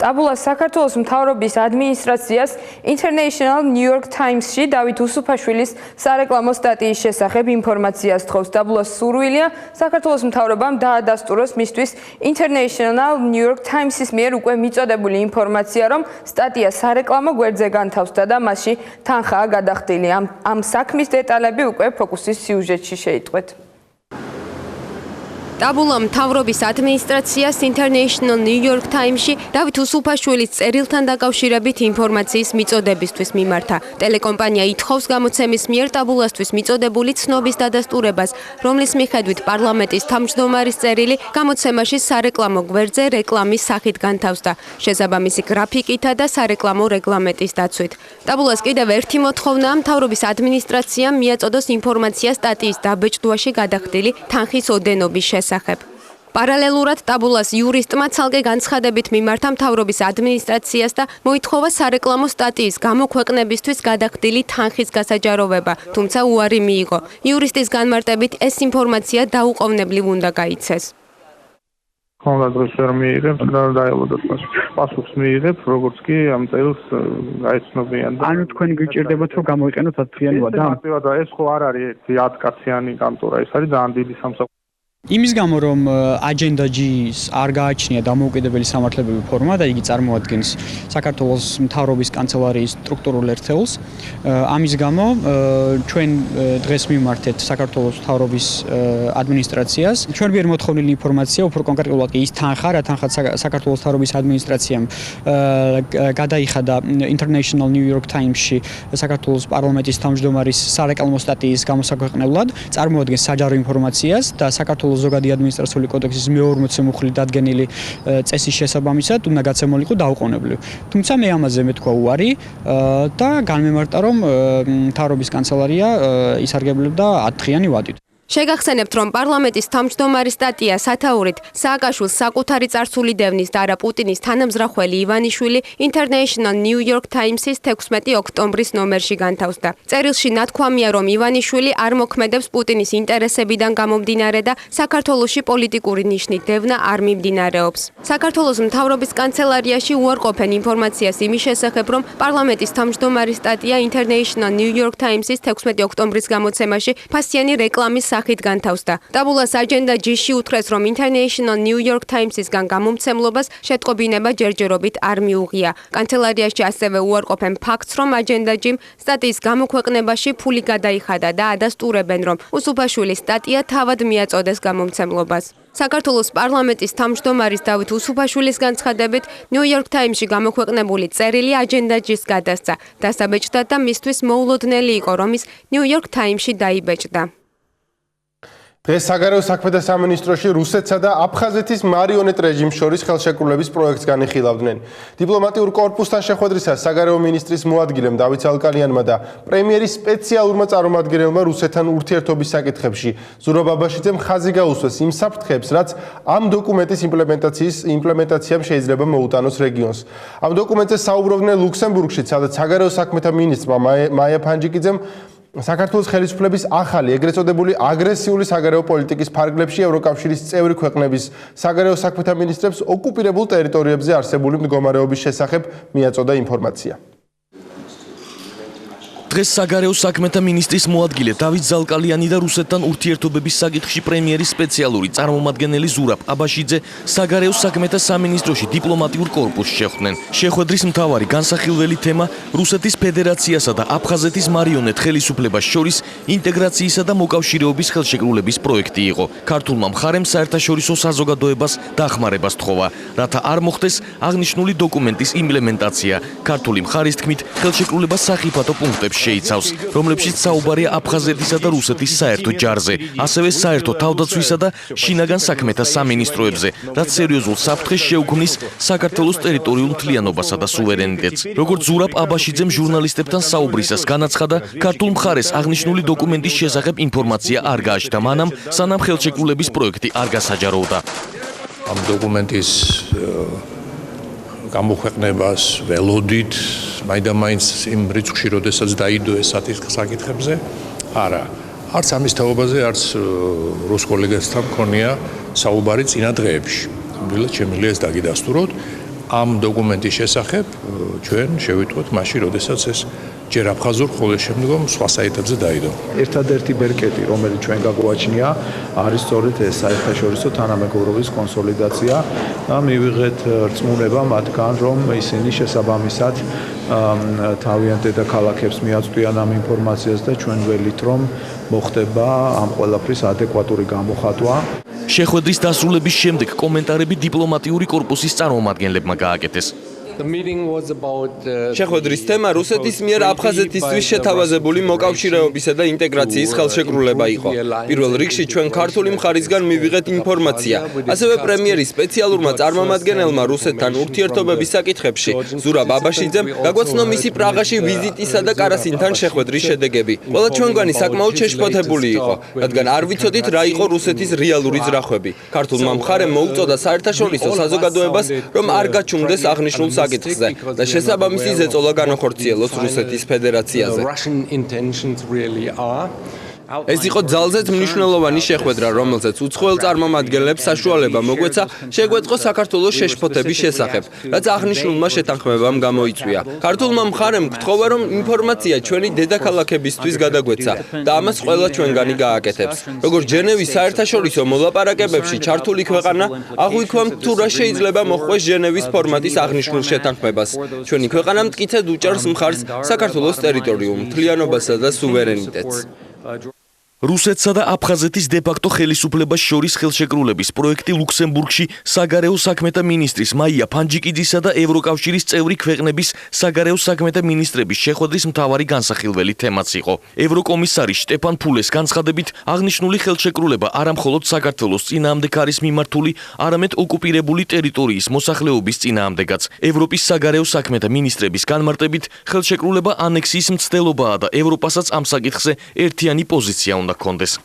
ტაბულას საქართველოს მთავრობის ადმინისტრაციას International New York Times-ში დავით უსუფაშვილის სარეკლამო სტატიის შესახებ ინფორმაციას თხოვს. ტაბულას სურვილია საქართველოს მთავრობამ დაადასტუროს მისთვის International New York Times-ის მიერ უკვე მიწოდებული ინფორმაცია, რომ სტატია სარეკლამო გვერდზე განთავსდა და მასში თანხაა გადახდილი. ამ საქმის დეტალები უკვე ფოკუსის სიუჟეტში შეიტყვეთ. ტაბულა მთავრობის ადმინისტრაციას International New York Times-ში დავით უსუფაშვილის წერილთან დაკავშირებით ინფორმაციის მიწოდებისთვის მიმართა. ტელეკომპანია ითხოვს გამოცემის მიერ ტაბულასთვის მიწოდებული ცნობის დადასტურებას, რომლის მიხედვით პარლამენტის თავმჯდომარის წერილი გამოცემაში სარეკლამო გვერდზე რეკლამის სახით განთავსდა, შესაბამისი გრაფიკითა და სარეკლამო რეგლამენტის დაცვით. ტაბულას კიდევ ერთი მოთხოვნაა მთავრობის ადმინისტრაციამ მიაწოდოს ინფორმაცია სტატიის დაბეჭდვაში გადახდილი თანხის ოდენობის შესახებ. პარალელურად ტაბულას იურისტმა ცალკე განცხადებით მიმართა მთავრობის ადმინისტრაციას და მოითხოვა სარეკლამო სტატიის გამოქვეყნებისთვის გადახდილი თანხის გასაჯაროვება, თუმცა უარი მიიღო. იურისტის განმარტებით ეს ინფორმაცია დაუყოვნებლივ უნდა გაიცეს. ხონდა დროს ვერ მიიღებს და დაელოდოს პასუხს მიიღებს, როგორც კი ამ წერილს გაიცნობიან და ანუ თქვენ გიჭირდებათ რომ გამოიყენოთ 10 დღიანი ვადა? და ეს ხო არ არის ერთი 10 კაციანი კანტორა, ეს არის ძალიან დიდი სამსახური. იმის გამო რომ agenda G-ს არ გააჩნია დამოუკიდებელი სამართლებრივი ფორმა და იგი წარმოადგენს საქართველოს მთავრობის კანცელარიის სტრუქტურულ ერთეულს, ამის გამო ჩვენ დღეს მიმართეთ საქართველოს მთავრობის ადმინისტრაციას. ჩვენ მიერ მოთხოვნილი ინფორმაცია უფრო კონკრეტულად კი ის თანხა, რა თანხა საქართველოს მთავრობის ადმინისტრაციამ გადაიხადა International New York Times-ში საქართველოს პარლამენტის თავმჯდომარის სარეკლამო სტატიის გამოსაქვეყნებლად, წარმოადგენს საჯარო ინფორმაციას და საქართველოს ზოგადი ადმინისტრაციული კოდექსის მე-40 მუხლით დადგენილი წესის შესაბამისად უნდა გაცემულიყო დაუყოვნებლივ. თუმცა მე ამაზე მეთქვა უარი და განმემართა რომ მთავრობის კანცელარია ისარგებლებდა 10 დღიანი ვადით. შეგახსენებთ, რომ პარლამენტის თავმჯდომარის სტატია სათაურით სააკაშვილს საკუთარი წარსული დევნის და არა პუტინის თანამზრახველი ივანიშვილი International New York Times-ის 16 ოქტომბრის ნომერში განთავსდა. წერილში ნათქვამია, რომ ივანიშვილი არ მოქმედებს პუტინის ინტერესებიდან გამომდინარე და საქართველოში პოლიტიკური ნიშნით დევნა არ მიმდინარეობს. საქართველოს მთავრობის კანცელარიაში უარყოფენ ინფორმაციას იმის შესახებ, რომ პარლამენტის თავმჯდომარის სტატია International New York Times-ის 16 ოქტომბრის გამოცემაში ფასიანი რეკლამის სახით განთავსდა. ტაბულას აჯენდა G-ში უთხრეს, რომ International New York Times-ისგან გამომცემლობას შეტყობინება ჯერჯერობით არ მიუღია. კანცელარიაში ასევე უარყოფენ ფაქტს, რომ აჯენდა G-მ სტატიის გამოქვეყნებაში ფული გადაიხადა და ადასტურებენ, რომ უსუფაშვილის სტატია თავად მიაწოდეს გამომცემლობას. საქართველოს პარლამენტის თავმჯდომარის დავით უსუფაშვილის განცხადებით, New York Times-ში გამოქვეყნებული წერილი აჯენდა G-ს გადასცა. დასაბეჭდად და მისთვის მოულოდნელი იყო, რომ ის New York Times-ში დაიბეჭდა. დღეს საგარეო საქმეთა სამინისტროში რუსეთსა და აფხაზეთის მარიონეტ რეჟიმს შორის ხელშეკრულების პროექტს განიხილავდნენ. დიპლომატიურ კორპუსთან შეხვედრისას საგარეო მინისტრის მოადგილემ დავით ზალკალიანმა და პრემიერის სპეციალურმა წარმომადგენელმა რუსეთთან ურთიერთობის საკითხებში ზურაბ აბაშიძემ ხაზი გაუსვეს იმ საფრთხეებს, რაც ამ დოკუმენტის იმპლემენტაციამ შეიძლება მოუტანოს რეგიონს. ამ დოკუმენტზე საუბრობდნენ ლუქსემბურგში, სადაც საგარეო საქმეთა მინისტრმა მაია ფანჯიკიძემ საქართველოს ხელისუფლების ახალი, ეგრეთ წოდებული აგრესიული საგარეო პოლიტიკის ფარგლებში ევროკავშირის წევრი ქვეყნების საგარეო საქმეთა მინისტრებს ოკუპირებულ ტერიტორიებზე არსებული მდგომარეობის შესახებ მიაწოდა ინფორმაცია. დღეს საგარეო საქმეთა მინისტრის მოადგილე დავით ზალკალიანი და რუსეთთან ურთიერთობების საკითხში პრემიერის სპეციალური წარმომადგენელი ზურაბ აბაშიძე საგარეო საქმეთა სამინისტროში დიპლომატიურ კორპუსს შეხვდნენ. შეხვედრის მთავარი განსახილველი თემა რუსეთის ფედერაციასა და აფხაზეთის მარიონეტ ხელისუფლებას შორის ინტეგრაციისა და მოკავშირეობის ხელშეკრულების პროექტი იყო. ქართულმა მხარემ საერთაშორისო საზოგადოებას დახმარებას თხოვა, რათა არ მოხდეს აღნიშნული დოკუმენტის იმპლემენტაცია. ქართული მხარის თქმით, ხელშეკრულება სახიფათო პუნქტებში შეიცავს, რომლებშიც საუბარია აფხაზეთისა და რუსეთის საერთო ჯარზე, ასევე საერთო თავდაცვისა და შინაგან საქმეთა სამინისტროებზე, რაც სერიოზულ საფრთხეს შეუქმნის საქართველოს ტერიტორიულ მთლიანობასა და სუვერენიტეტს. როგორც ზურაბ აბაშიძემ ჟურნალისტებთან საუბრისას განაცხადა, ქართულ მხარეს აღნიშნული დოკუმენტის შესახებ ინფორმაცია არ გააჩნდა მანამ, სანამ ხელშეკრულების პროექტი არ გასაჯაროვდა. ამ დოკუმენტის გამოქვეყნებას ველოდით, მაინდა-მაინც იმ რიცხვში, როდესაც დაიდო ეს საკითხებზე, არა. არც ამის თაობაზე, არც რუს კოლეგასთან მქონია საუბარი წინა დღეებში. ნამდვილად შემიძლია ეს დაგიდასტუროთ. ამ დოკუმენტის შესახებ ჩვენ შევიტყვეთ მაშინ, როდესაც ეს ჯერ აფხაზურ, ხოლო შემდგომ სხვა საიტებზე დაიდო. ერთადერთი ბერკეტი, რომელიც ჩვენ გაგვაჩნია, არის სწორედ ეს საერთაშორისო თანამეგობრობის კონსოლიდაცია და მივიღეთ რწმუნება მათგან, რომ ისინი შესაბამისად თავიანთ დედაქალაქებს მიაწვდიან ამ ინფორმაციას და ჩვენ ველით, რომ მოხდება ამ ყველაფრის ადეკვატური გამოხატვა. შეხვედრის დასრულების შემდეგ კომენტარები დიპლომატიური კორპუსის წარმომადგენლებმა გააკეთეს. შეხვედრის თემა რუსეთის მიერ აფხაზეთისთვის შეთავაზებული მოკავშირეობისა და ინტეგრაციის ხელშეკრულება იყო. პირველ რიგში ჩვენ ქართული მხარისგან მივიღეთ ინფორმაცია, ასევე პრემიერის სპეციალურმა წარმომადგენელმა რუსეთთან ურთიერთობების საკითხებში ზურაბ აბაშიძემ გაგვაცნო მისი პრაღაში ვიზიტისა და კარასინთან შეხვედრის შედეგები. ყველა ჩვენგანი საკმაოდ შეშფოთებული იყო, რადგან არ ვიცოდით რა იყო რუსეთის რეალური ძრახვები. ქართულმა მხარემ მოუწოდა საერთაშორისო საზოგადოებას, რომ არ გაჩუმდეს აღნიშნულ საკითხზე და შესაბამისი ზეწოლა განახორციელოს რუსეთის ფედერაციაზე. ეს იყო ძალზედ მნიშვნელოვანი შეხვედრა, რომელზეც უცხოელ წარმომადგენლებს საშუალება მოგვეცა შეგვეწყო საქართველოს შეშფოთების შესახებ, რაც აღნიშნულმა შეთანხმებამ გამოიწვია. ქართულმა მხარემ გთხოვა, რომ ინფორმაცია ჩვენი დედაქალაქებისთვის გადაგვეცა და ამას ყველა ჩვენგანი გააკეთებს. როგორც ჟენევის საერთაშორისო მოლაპარაკებებში ჩართული ქვეყანა, აღვიქვამთ თუ რა შეიძლება მოხდეს ჟენევის ფორმატის აღნიშნულ შეთანხმებას. ჩვენი ქვეყანა მტკიცედ უჭერს მხარს საქართველოს ტერიტორიულ მთლიანობასა და სუვერენიტეტს. რუსეთსა და აფხაზეთის დე-ფაქტო ხელისუფლებას შორის ხელშეკრულების პროექტი ლუქსემბურგში საგარეო საქმეთა მინისტრის მაია ფანჯიკიძისა და ევროკავშირის წევრი ქვეყნების საგარეო საქმეთა მინისტრების შეხვედრის მთავარი განსახილველი თემაც იყო. ევროკომისარი შტეფან ფულეს განცხადებით, აღნიშნული ხელშეკრულება არა მხოლოდ საქართველოს წინააღმდეგ არის მიმართული, არამედ ოკუპირებული ტერიტორიის მოსახლეობის წინააღმდეგაც. ევროპის საგარეო საქმეთა მინისტრების განმარტებით, ხელშეკრულება ანექსიის მცდელობაა და ევროპასაც ამ საკითხზე ერთიანი პოზიცია უნდა კონდეს.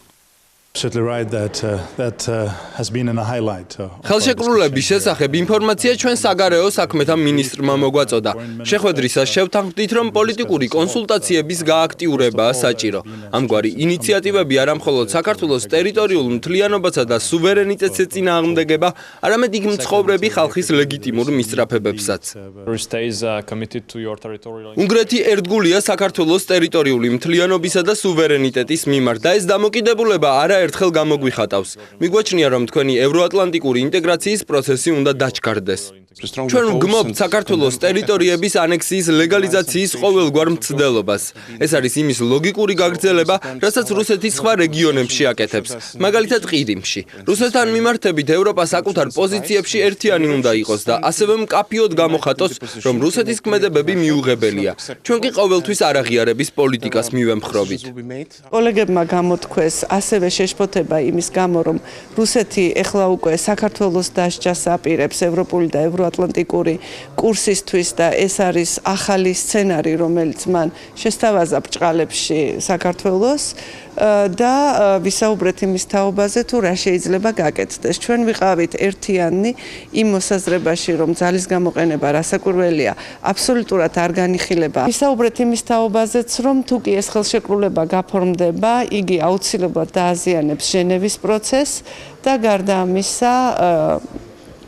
ხელშეკრულების შესახებ ინფორმაცია ჩვენ საგარეო საქმეთა მინისტრმა მოგვაწოდა. შეხვედრისას შევთანხმდით, რომ პოლიტიკური კონსულტაციების გააქტიურებაა საჭირო. ამგვარი ინიციატივები არა მხოლოდ საქართველოს ტერიტორიულ მთლიანობასა და სუვერენიტეტს ეწინააღმდეგება, არამედ იქ მცხოვრები ხალხის ლეგიტიმურ მისწრაფებებსაც. უნგრეთი ერთგულია საქართველოს ტერიტორიული მთლიანობისა და სუვერენიტეტის მიმართ და ეს დამოკიდებულება არაერთხელ გამოგვიხატავს. მიგვაჩნია, რომ თქვენი ევროატლანტიკური ინტეგრაციის პროცესი უნდა დაჩქარდეს. ჩვენ ვგმობთ საქართველოს ტერიტორიების ანექსიის ლეგალიზაციის ყოველგვარ მცდელობას. ეს არის იმის ლოგიკური გაგრძელება, რასაც რუსეთის სხვა რეგიონებში აკეთებს, მაგალითად ყირიმში. რუსეთთან მიმართებით ევროპა საკუთარ პოზიციებში ერთიანი უნდა იყოს და ასევე მკაფიოდ გამოხატოს, რომ რუსეთის ქმედებები მიუღებელია. ჩვენ კი ყოველთვის არაღიარების პოლიტიკას მივემხრობით. კოლეგებმა გამოთქვეს ასევე შეშფოთება იმის გამო, რომ რუსეთი ეხლა უკვე საქართველოს დასჯას აპირებს ევროპული და ევროატლანტიკური კურსისთვის და ეს არის ახალი სცენარი, რომელიც მან შესთავაზა ბრჭყალებში საქართველოს და ვისაუბრეთ იმის თაობაზე, თუ რა შეიძლება გაკეთდეს. ჩვენ ვიყავით ერთიანი იმ მოსაზრებაში, რომ ძალის გამოყენება რასაკვირველია, აბსოლუტურად არ განიხილება. ვისაუბრეთ იმის თაობაზეც, რომ თუ კი ეს ხელშეკრულება გაფორმდება, იგი აუცილებლად დააზიანებს ჟენევის პროცესს და გარდა ამისა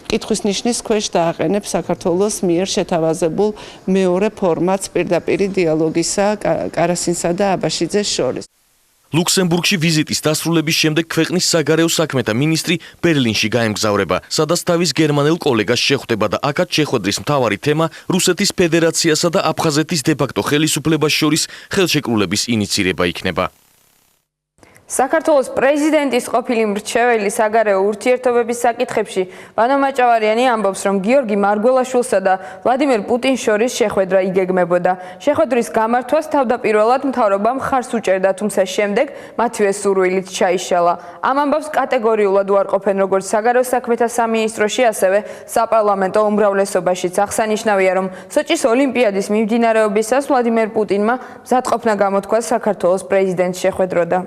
კითხვის ნიშნის ქვეშ დააყენებს საქართველოს მიერ შეთავაზებულ მეორე ფორმატს პირდაპირი დიალოგისა კარასინსა და აბაშიძეს შორის. ლუქსემბურგში ვიზიტის დასრულების შემდეგ ქვეყნის საგარეო საქმეთა მინისტრი ბერლინში გაემგზავრება, სადაც თავის გერმანელ კოლეგას შეხვდება და აქაც შეხვედრის მთავარი თემა რუსეთის ფედერაციასა და აფხაზეთის დე-ფაქტო ხელისუფლებას შორის ხელშეკრულების ინიცირება იქნება. საქართველოს პრეზიდენტის ყოფილი მრჩეველი საგარეო ურთიერთობების საკითხებში ვანო მაჭავარიანი ამბობს, რომ გიორგი მარგველაშვილსა და ვლადიმერ პუტინს შორის შეხვედრა იგეგმებოდა. შეხვედრის გამართვას თავდაპირველად მთავრობამ ხარს უჭერდა, თუმცა შემდეგ მათივე სურვილით ჩაიშალა. ამ ამბავს კატეგორიულად უარყოფენ როგორც საგარეო საქმეთა სამინისტროში, ასევე საპარლამენტო უმრავლესობაშიც. აღსანიშნავია, რომ სოჭის ოლიმპიადის მიმდინარეობისას ვლადიმერ პუტინმა მზადყოფნა გამოთქვა საქართველოს პრეზიდენტს შეხვედროდა.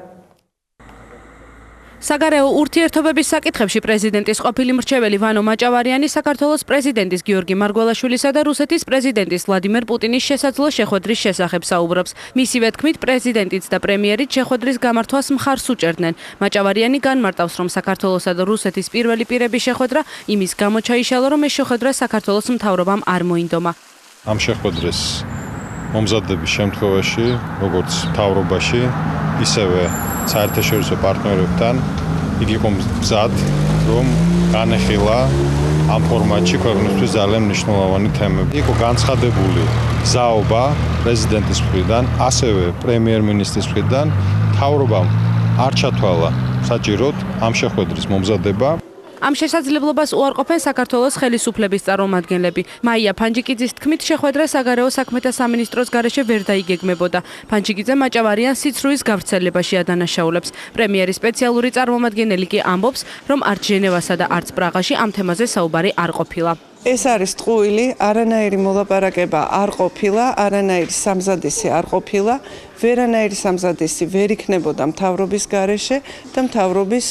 საგარეო ურთიერთობების საკითხებში პრეზიდენტის ყოფილი მრჩეველი ვანო მაჭავარიანი საქართველოს პრეზიდენტის გიორგი მარგველაშვილისა და რუსეთის პრეზიდენტის ვლადიმერ პუტინის შესაძლო შეხვედრის შესახებ საუბრობს. მისივე თქმით, პრეზიდენტიც და პრემიერიც შეხვედრის გამართვას მხარს უჭერდნენ. მაჭავარიანი განმარტავს, რომ საქართველოსა და რუსეთის პირველი პირების შეხვედრა იმის გამო ჩაიშალა, რომ ეს შეხვედრა საქართველოს მთავრობამ არ მოინდომა. ამ შეხვედრის მომზადების შემთხვევაში, როგორც მთავრობაში, ისევე საერთაშორისო პარტნიორებთან იგი იყო მზად, რომ განეხილა ამ ფორმატში ქვეყნისთვის ძალიან მნიშვნელოვანი თემები. იყო განცხადებული გზაობა პრეზიდენტის მხრიდან, ასევე პრემიერ-მინისტრის მხრიდან, მთავრობამ არ ჩათვალა საჭიროდ ამ შეხვედრის მომზადება. ამ შესაძლებლობას უარყოფენ საქართველოს ხელისუფლების წარმომადგენლები. მაია ფანჯიკიძის თქმით, შეხვედრა საგარეო საქმეთა სამინისტროს გარეშე ვერ დაიგეგმებოდა. ფანჯიკიძე მაჭავარიანს სიცრუის გავრცელებაში ადანაშაულებს. პრემიერის სპეციალური წარმომადგენელი კი ამბობს, რომ არც ჟენევასა და არც პრაღაში ამ თემაზე საუბარი არ ყოფილა. ეს არის ტყუილი, არანაირი მოლაპარაკება არ ყოფილა, არანაირი სამზადისი არ ყოფილა, ვერანაირი სამზადისი ვერ იქნებოდა მთავრობის გარეშე და მთავრობის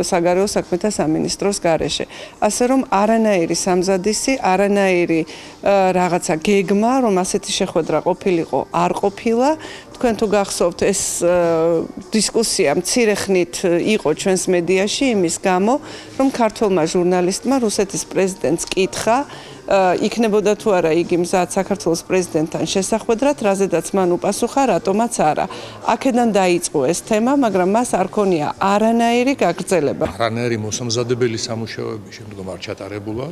საგარეო საქმეთა სამინისტროს გარეშე. ასე რომ არანაირი სამზადისი, არანაირი რაღაცა გეგმა, რომ ასეთი შეხვედრა ყოფილიყო, არ ყოფილა. თქვენ თუ გახსოვთ, ეს დისკუსია მცირე ხნით იყო ჩვენს მედიაში იმის გამო, რომ ქართველმა ჟურნალისტმა რუსეთის პრეზიდენტს კითხა, იქნებოდა თუ არა იგი მზად საქართველოს პრეზიდენტთან შესახვედრად, რაზედაც მან უპასუხა, რატომაც არა. აქედან დაიწყო ეს თემა, მაგრამ მას არ ქონია არანაირი გაგრძელება. არანაირი მოსამზადებელი სამუშაოები შემდგომ არ ჩატარებულა,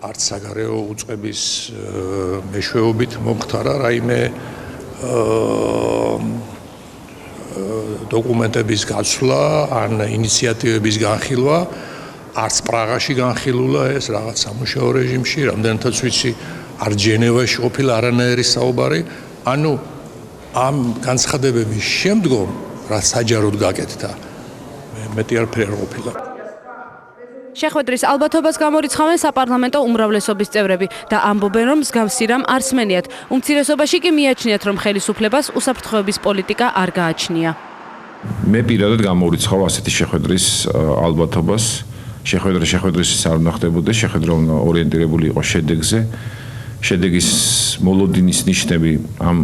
არც საგარეო უწყების მეშვეობით მომხდარა რაიმე დოკუმენტების გაცვლა ან ინიციატივების განხილვა, არც პრაღაში განხილულა ეს რაღაც სამუშაო რეჟიმში, რამდენადაც ვიცი, არ ჟენევაში ყოფილა არანაირი საუბარი, ანუ ამ განცხადებების შემდგომ რა საჯაროდ გაკეთდა, მეტი არაფერი არ ყოფილა. შეხვედრის ალბათობას გამორიცხავენ საპარლამენტო უმრავლესობის წევრები და ამბობენ, რომ მსგავსი რამ არ სმენიათ. უმცირესობაში კი მიაჩნიათ, რომ ხელისუფლებას უსაფრთხოების პოლიტიკა არ გააჩნია. მე პირადად გამოვრიცხავ ასეთი შეხვედრის ალბათობას. შეხვედრის არ უნდა ხდებოდეს, შეხვედრა უნდა ორიენტირებული იყოს შედეგზე. შედეგის მოლოდინის ნიშნები ამ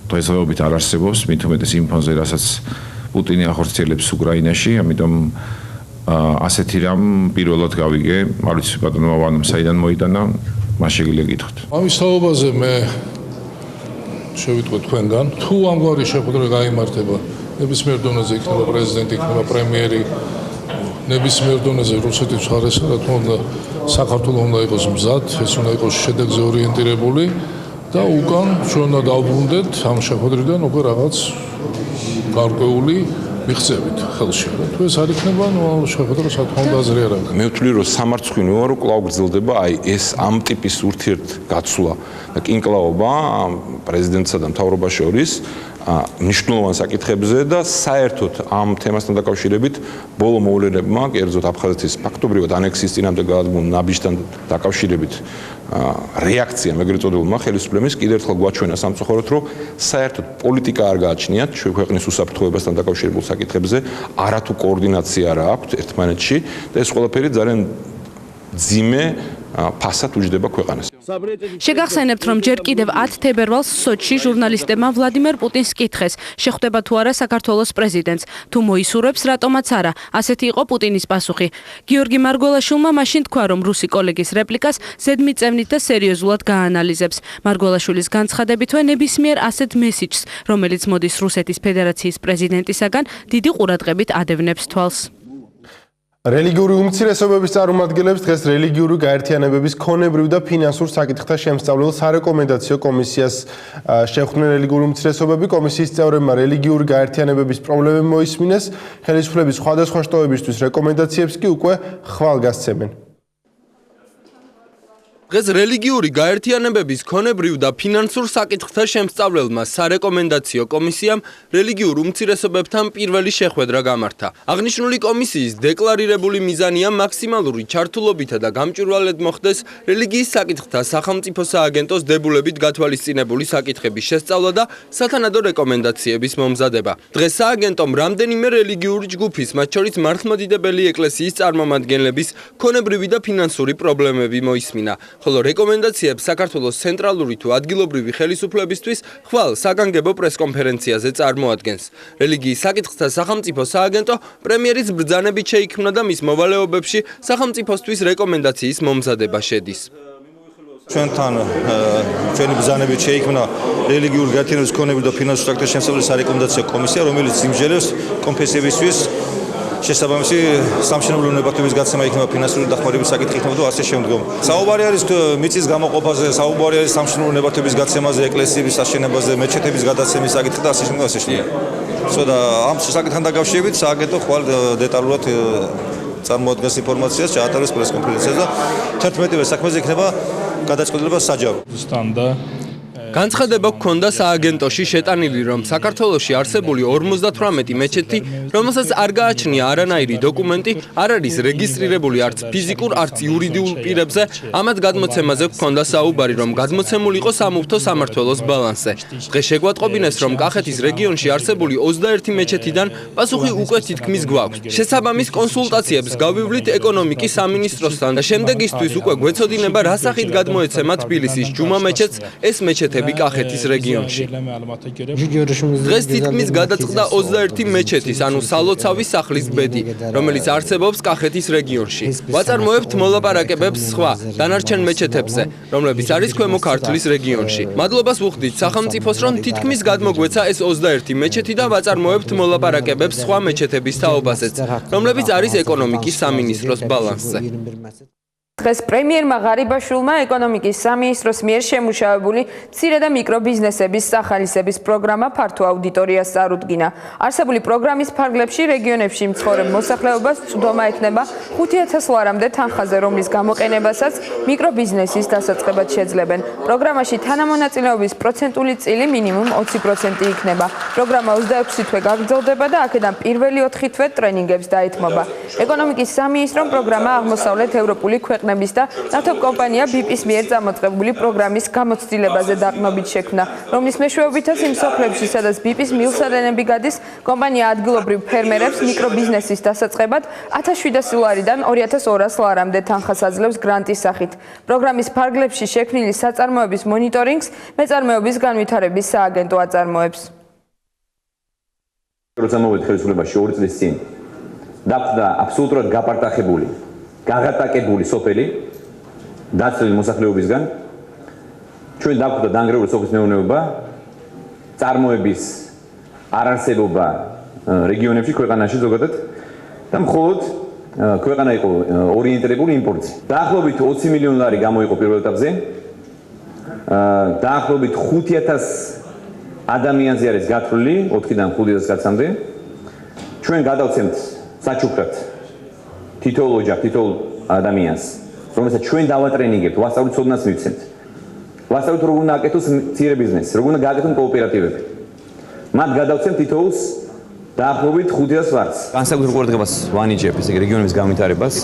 დღესდღეობით არ არსებობს, მით უმეტეს იმ ფონზე, რასაც პუტინი ახორციელებს უკრაინაში, ამიტომ ასეთი რამ პირველად გავიგე, არ ვიცი ბატონო ვანომ საიდან მოიტანა, მას შეგიძლია გითხრათ. ამის თაობაზე მე შევიტყვე თქვენგან, თუ ამგვარი შეხვედრა გაიმართება, ნებისმიერ დონეზე იქნება პრეზიდენტი, იქნება პრემიერი, ნებისმიერ დონეზე რუსეთის მხარესა, რა თქმა უნდა, საქართველოს უნდა იყოს მზად, ეს უნდა იყოს შედეგზე ორიენტირებული და უკან ჩვენ უნდა დავბრუნდეთ ამ შეხვედრიდან უკვე რაღაც გარკვეული მიღწევით ხელში. თუ ეს არ იქნება, ნუ შეხვედრა სათქმა უნდა აზრი არ აქვს. მე ვთვლი რომ სამარცხვინოა რომ კვლავ გრძელდება აი ეს ამ ტიპის ურთიერთგაცვლა და კინკლაობა პრეზიდენტსა და მთავრობას შორის მნიშვნელოვან საკითხებზე და საერთოდ ამ თემასთან დაკავშირებით ბოლო მოვლენებმა, კერძოდ აფხაზეთის ფაქტობრივად ანექსიის წინამდე გადადგმულ ნაბიჯთან დაკავშირებით რეაქცია ეგრეთ წოდებულმა ხელისუფლების კიდევ ერთხელ გვაჩვენა სამწუხაროდ, რომ საერთოდ პოლიტიკა არ გააჩნიათ ჩვენ ქვეყნის უსაფრთხოებასთან დაკავშირებულ საკითხებზე, არათუ კოორდინაცია არ აქვს ერთმანეთში და ეს ყველაფერი ძალიან ძიმე ფასად უჯდება ქვეყანას. შეგახსენებთ, რომ ჯერ კიდევ 10 თებერვალს სოჩში ჟურნალისტებმა ვლადიმერ პუტინს კითხეს, შეხვდება თუ არა საქართველოს პრეზიდენტს, თუ მოისურვებს, რატომაც არა. ასეთი იყო პუტინის პასუხი. გიორგი მარგველაშვილმა მაშინ თქვა, რომ რუსი კოლეგის რეპლიკას ზედმიწევნით და სერიოზულად გაანალიზებს. მარგველაშვილის განცხადებითვე ნებისმიერ ასეთ მესიჯს, რომელიც მოდის რუსეთის ფედერაციის პრეზიდენტისაგან, დიდი ყურადღებით ადევნებს თვალს. რელიგიური უმცირესობების წარმომადგენლებს დღეს რელიგიური გაერთიანებების ქონებრივ და ფინანსურ საკითხთა შემსწავლელ სარეკომენდაციო კომისიას შეხვდნენ რელიგიური უმცირესობები. კომისიის წევრებმა რელიგიური გაერთიანებების პრობლემები მოისმინეს, ხელისუფლების სხვადასხვა შტოებისთვის რეკომენდაციებს კი უკვე ხვალ გასცემენ. დღეს რელიგიური გაერთიანებების ქონებრივ და ფინანსურ საკითხთა შემსწავლელმა სარეკომენდაციო კომისიამ რელიგიურ უმცირესობებთან პირველი შეხვედრა გამართა. აღნიშნული კომისიის დეკლარირებული მიზანია მაქსიმალური ჩართულობითა და გამჭვირვალედ მოხდეს რელიგიის საკითხთა სახელმწიფო სააგენტოს დებულებით გათვალისწინებული საკითხების შესწავლა და სათანადო რეკომენდაციების მომზადება. დღეს სააგენტომ რამდენიმე რელიგიური ჯგუფის, მათ შორის მართლმადიდებელი ეკლესიის წარმომადგენლების ქონებრივი და ფინანსური პრობლემები მოისმინა. ხოლო რეკომენდაციებს საქართველოს ცენტრალური თუ ადგილობრივი ხელისუფლებისთვის ხვალ საგანგებო პრესკონფერენციაზე წარმოადგენს. რელიგიის საკითხთა სახელმწიფო სააგენტო პრემიერის ბრძანებით შეიქმნა და მის მოვალეობებში სახელმწიფოსთვის რეკომენდაციის მომზადება შედის. ჩვენთან ჩვენი ბრძანებით შეიქმნა რელიგიური გაერთიანებების ქონებრივი და ფინანსური საკითხთა შემსწავლელი სარეკომენდაციო კომისია, რომელიც იმსჯელებს კონფესიებისთვის შესაბამისი სამშენებლო ნებართვების გაცემა იქნება ფინანსური დახმარების საკითხი იქნება და ასე შემდგომ. საუბარი არის მიწის გამოყოფაზე, საუბარი არის სამშენებლო ნებართვების გაცემაზე, ეკლესიების აშენებაზე, მეჩეთების გადაცემის საკითხი და ასე შემდგომ ასე შემდეგ. და ამ საკითხთან დაკავშირებით სააგენტო ხვალ დეტალურად წარმოადგენს ინფორმაციას, ჩაატარებს პრესკონფერენციას და 11-ვე საქმეზე იქნება გადაწყვეტილება საჯარო. განცხადება გქონდა სააგენტოში შეტანილი, რომ საქართველოში არსებული 58 მეჩეთი, რომელსაც არ გააჩნია არანაირი დოკუმენტი, არ არის რეგისტრირებული არც ფიზიკურ, არც იურიდიულ პირებზე, ამათ გადმოცემაზე გქონდა საუბარი, რომ გადმოცემული იყო სამუფთო სამმართველოს ბალანსზე. დღეს შეგვატყობინეს, რომ კახეთის რეგიონში არსებული 21 მეჩეთიდან პასუხი უკვე თითქმის გვაქვს. შესაბამის კონსულტაციებს გავივლით ეკონომიკის სამინისტროსთან და შემდეგისთვის უკვე გვეცოდინება რა სახით გადმოეცემა თბილისის ჯუმა მეჩეთს ეს მეჩეთი კახეთის რეგიონში. დღეს თითქმის გადაწყდა 21 მეჩეთის, ანუ სალოცავის სახლის ბედი, რომელიც არსებობს კახეთის რეგიონში. ვაწარმოებთ მოლაპარაკებებს სხვა დანარჩენ მეჩეთებზე, რომლებიც არის ქვემო ქართლის რეგიონში. მადლობას ვუხდით სახელმწიფოს, რომ თითქმის გადმოგვეცა ეს 21 მეჩეთი და ვაწარმოებთ მოლაპარაკებებს სხვა მეჩეთების თაობაზეც, რომლებიც არის ეკონომიკის სამინისტროს ბალანსზე. დღეს პრემიერმა ღარიბაშვილმა ეკონომიკის სამინისტროს მიერ შემუშავებული მცირე და მიკრო ბიზნესების სახალისების პროგრამა ფართო აუდიტორიას წარუდგინა. არსებული პროგრამის ფარგლებში რეგიონებში მცხოვრებ მოსახლეობას წვდომა ექნება 5000 ლარამდე თანხაზე, რომლის გამოყენებასაც მიკრო ბიზნესის დასაწყებად შეძლებენ. პროგრამაში თანამონაწილეობის პროცენტული წილი მინიმუმ 20% იქნება. პროგრამა 26 თვე გაგრძელდება და აქედან პირველი 4 თვე ტრენინგებს დაეთმობა. ეკონომიკის სამინისტრომ პროგრამა აღმოსავლეთ ევროპული ქვეყნების ქვეყნების და ნავთობ კომპანია BP-ის მიერ წამოწყებული პროგრამის გამოცდილებაზე დაყრდნობით შექმნა, რომლის მეშვეობითაც იმ სოფლებში, სადაც BP-ის მილსადენები გადის, კომპანია ადგილობრივ ფერმერებს მიკრობიზნესის დასაწყებად 1700 ლარიდან 2200 ლარამდე თანხას აძლევს გრანტის სახით. პროგრამის ფარგლებში შექმნილი საწარმოების მონიტორინგს მეწარმეობის განვითარების სააგენტო აწარმოებს. როცა მოვედი ხელისუფლებაში 2 წლის წინ, დაგვდა აბსოლუტურად გაპარტახებული, გაღატაკებული სოფელი დაცლილი მოსახლეობისგან. ჩვენ დაგვდა დანგრეული სოფლის მეურნეობა, წარმოების არარსებობა რეგიონებში, ქვეყანაში ზოგადად და მხოლოდ ქვეყანა იყო ორიენტირებული იმპორტზე. დაახლოებით 20 მილიონი ლარი გამოიყო პირველ ეტაპზე. დაახლოებით 5000 ადამიანზე არის გათვლილი 4-დან 5 კაცამდე. ჩვენ გადავცემთ საჩუქრად თითოეულ ოჯახს, თითოეულ ადამიანს, რომელსაც ჩვენ დავატრენინგებთ, ვასწავლით ცოდნას მივცემთ. ვასწავლით როგორ უნდა აკეთოს მცირე ბიზნესი, როგორ უნდა გააკეთონ კოოპერატივები. მათ გადავცემთ თითოეულს დაახლოებით 500 ლარს. განსაკუთრებულ ყურადღებას ვანიჭებ ესე იგი რეგიონების განვითარებას.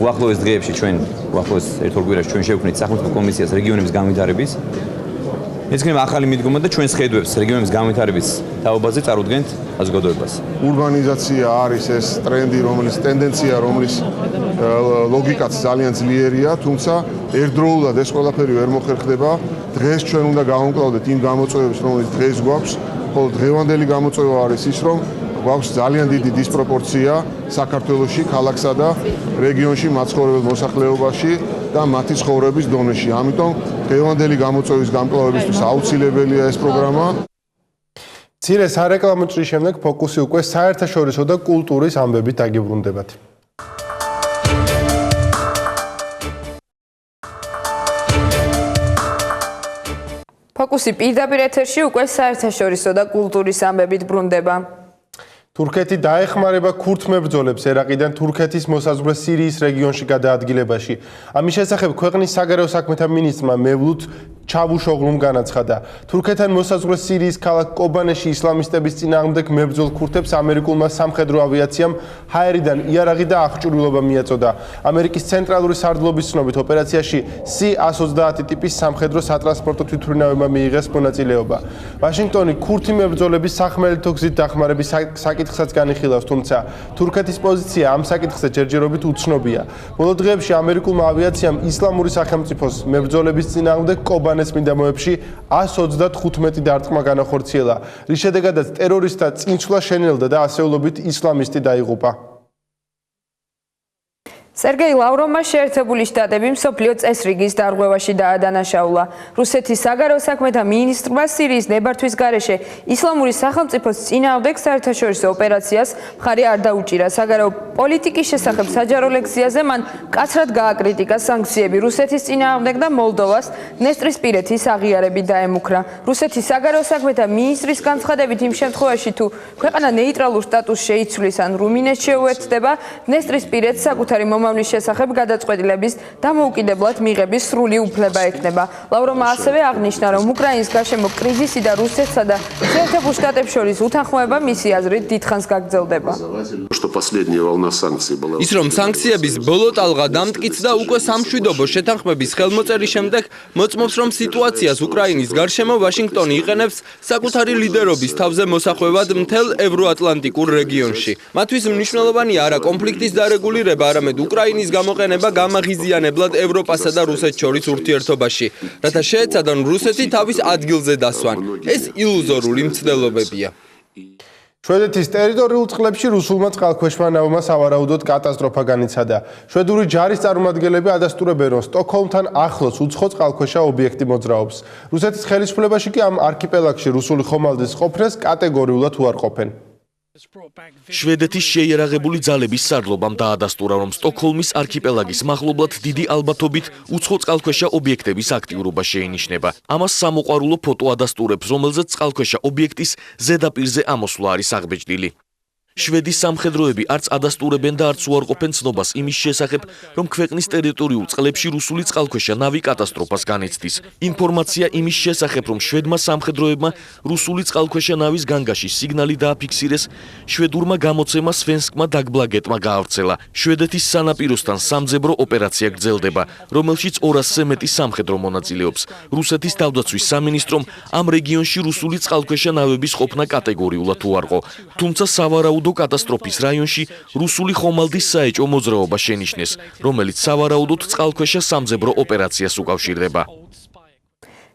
უახლოეს დღეებში ჩვენ უახლოეს ერთ-ორ კვირაში ჩვენ შევქმნით სახელმწიფო კომისიას რეგიონების განვითარების. ეს იქნება ახალი მიდგომა და ჩვენს ხედვებს რეგიონების განვითარების თაობაზე წარუდგენთ საზოგადოებას. ურბანიზაცია არის ეს ტრენდი, ტენდენცია, რომლის ლოგიკაც ძალიან ძლიერია, თუმცა ერთდროულად ეს ყველაფერი ვერ მოხერხდება. დღეს ჩვენ უნდა გავამკლავდეთ იმ გამოწვევებს, რომელიც დღეს გვაქვს, ხოლო დღევანდელი გამოწვევა არის ის, რომ გვაქვს ძალიან დიდი დისპროპორცია საქართველოში, ქალაქსა და რეგიონში მაცხოვრებელ მოსახლეობაში და მათი ცხოვრების დონეში. ამიტომ დღევანდელი გამოწვევის გამკლავებისთვის აუცილებელია ეს პროგრამა. მცირე სარეკლამო ჭრის შემდეგ ფოკუსი უკვე საერთაშორისო და კულტურის ამბებით დაგიბრუნდებათ. ფოკუსი პირდაპირ ეთერში უკვე საერთაშორისო და კულტურის ამბებით ბრუნდება. თურქეთი დაეხმარება ქურთ მებრძოლებს ერაყიდან თურქეთის მოსაზღვრე სირიის რეგიონში გადაადგილებაში. ამის შესახებ ქვეყნის საგარეო საქმეთა მინისტრმა მევლութ ჩავუშოღლუმ განაცხადა. თურქეთთან მოსაზღვრე სირიის ქალაქ კობანეში ისლამისტების წინააღმდეგ მებრძოლ ქურთებს ამერიკულმა სამხედრო ავიაციამ ჰაერიდან იარაღი და აღჭურვილობა მიაწოდა. ამერიკის ცენტრალური სარდლობის ცნობით ოპერაციაში C-130 ტიპის სამხედრო სატრანსპორტო თვითმფრინავებმა მიიღეს მონაწილეობა. ვაშინგტონი ქურთი მებრძოლების სახმელეთო გზით დახმარების საკითხსაც განიხილავს, თუმცა თურქეთის პოზიცია ამ საკითხზე ჯერჯერობით უცნობია. ბოლო დღეებში ამერიკულმა ავიაციამ ისლამური სახელმწიფოს მებრძოლების წინააღმდეგ კობანეს მიდამოებში 135 დარტყმა განახორციელა, რის შედეგადაც ტერორისტთა წინსვლა შენელდა და ასეულობით ისლამისტი დაიღუპა. სერგეი ლავროვმა შეერთებული შტატები მსოფლიო წესრიგის დარღვევაში დაადანაშაულა. რუსეთის საგარეო საქმეთა მინისტრმა სირიის ნებართვის გარეშე ისლამური სახელმწიფოს წინააღმდეგ საერთაშორისო ოპერაციას მხარი არ დაუჭირა. საგარეო პოლიტიკის შესახებ საჯარო ლექციაზე მან მკაცრად გააკრიტიკა სანქციები რუსეთის წინააღმდეგ და მოლდოვას დნესტრისპირეთის აღიარებით დაემუქრა. რუსეთის საგარეო საქმეთა მინისტრის განცხადებით იმ შემთხვევაში თუ ქვეყანა ნეიტრალურ სტატუსს შეიცვლის ან რუმინეთს შეუერთდება, დნესტრისპირეთს საკუთარი მომავლის შესახებ გადაწყვეტილების დამოუკიდებლად მიღების სრული უფლება ექნება. ლავროვმა ასევე აღნიშნა, რომ უკრაინის გარშემო კრიზისი და რუსეთსა და შეერთებულ შტატებს შორის უთანხმოება მისი აზრით დიდხანს გაგრძელდება. ის რომ სანქციების ბოლო ტალღა დამტკიცდა უკვე სამშვიდობო შეთანხმების ხელმოწერის შემდეგ, მოწმობს, რომ სიტუაციას უკრაინის გარშემო ვაშინგტონი იყენებს საკუთარი ლიდერობის თავზე მოსახვევად მთელ ევროატლანტიკურ რეგიონში. მათთვის მნიშვნელოვანი არა კონფლიქტის დარეგულირება, არამედ უკრაინის გამოყენება გამაღიზიანებლად ევროპასა და რუსეთს შორის ურთიერთობაში, რათა შეეცადონ რუსეთი თავის ადგილზე დასვან. ეს ილუზორული მცდელობებია. შვედეთის ტერიტორიულ წყლებში რუსულმა წყალქვეშმა ნავმა სავარაუდოდ კატასტროფა განიცადა. შვედური ჯარის წარმომადგენლები ადასტურებენ, რომ სტოკჰოლმთან ახლოს უცხო წყალქვეშა ობიექტი მოძრაობს. რუსეთის ხელისუფლებაში კი ამ არქიპელაგში რუსული ხომალდის ყოფნას კატეგორიულად უარყოფენ. შვედეთის შეიარაღებული ძალების სარდლობამ დაადასტურა, რომ სტოკჰოლმის არქიპელაგის მახლობლად დიდი ალბათობით უცხო წყალქვეშა ობიექტების აქტიურობა შეინიშნება. ამას სამოყვარულო ფოტო ადასტურებს, რომელზეც წყალქვეშა ობიექტის ზედაპირზე ამოსვლა არის აღბეჭდილი. შვედის სამხედროები არც ადასტურებენ და არც უარყოფენ ცნობას იმის შესახებ, რომ ქვეყნის ტერიტორიულ წყლებში რუსული წყალქვეშა ნავი კატასტროფას განიცდის. ინფორმაცია იმის შესახებ, რომ შვედმა სამხედროებმა რუსული წყალქვეშა ნავის განგაში სიგნალი დააფიქსირეს, შვედურმა გამოცემა სვენსკმა დაგბლაგეტმა გაავრცელა. შვედეთის სანაპიროსთან სამძებრო ოპერაცია გრძელდება, რომელშიც 200-ზე მეტი სამხედრო მონაწილეობს. რუსეთის თავდაცვის სამინისტრომ ამ რეგიონში რუსული წყალქვეშა ნავების ყოფნა კატეგორიულად უარყო. თუმცა სავარაუდო კატასტროფის რაიონში რუსული ხომალდის საეჭვო მოძრაობა შენიშნეს, რომელიც სავარაუდოდ წყალქვეშა სამძებრო ოპერაციას უკავშირდება.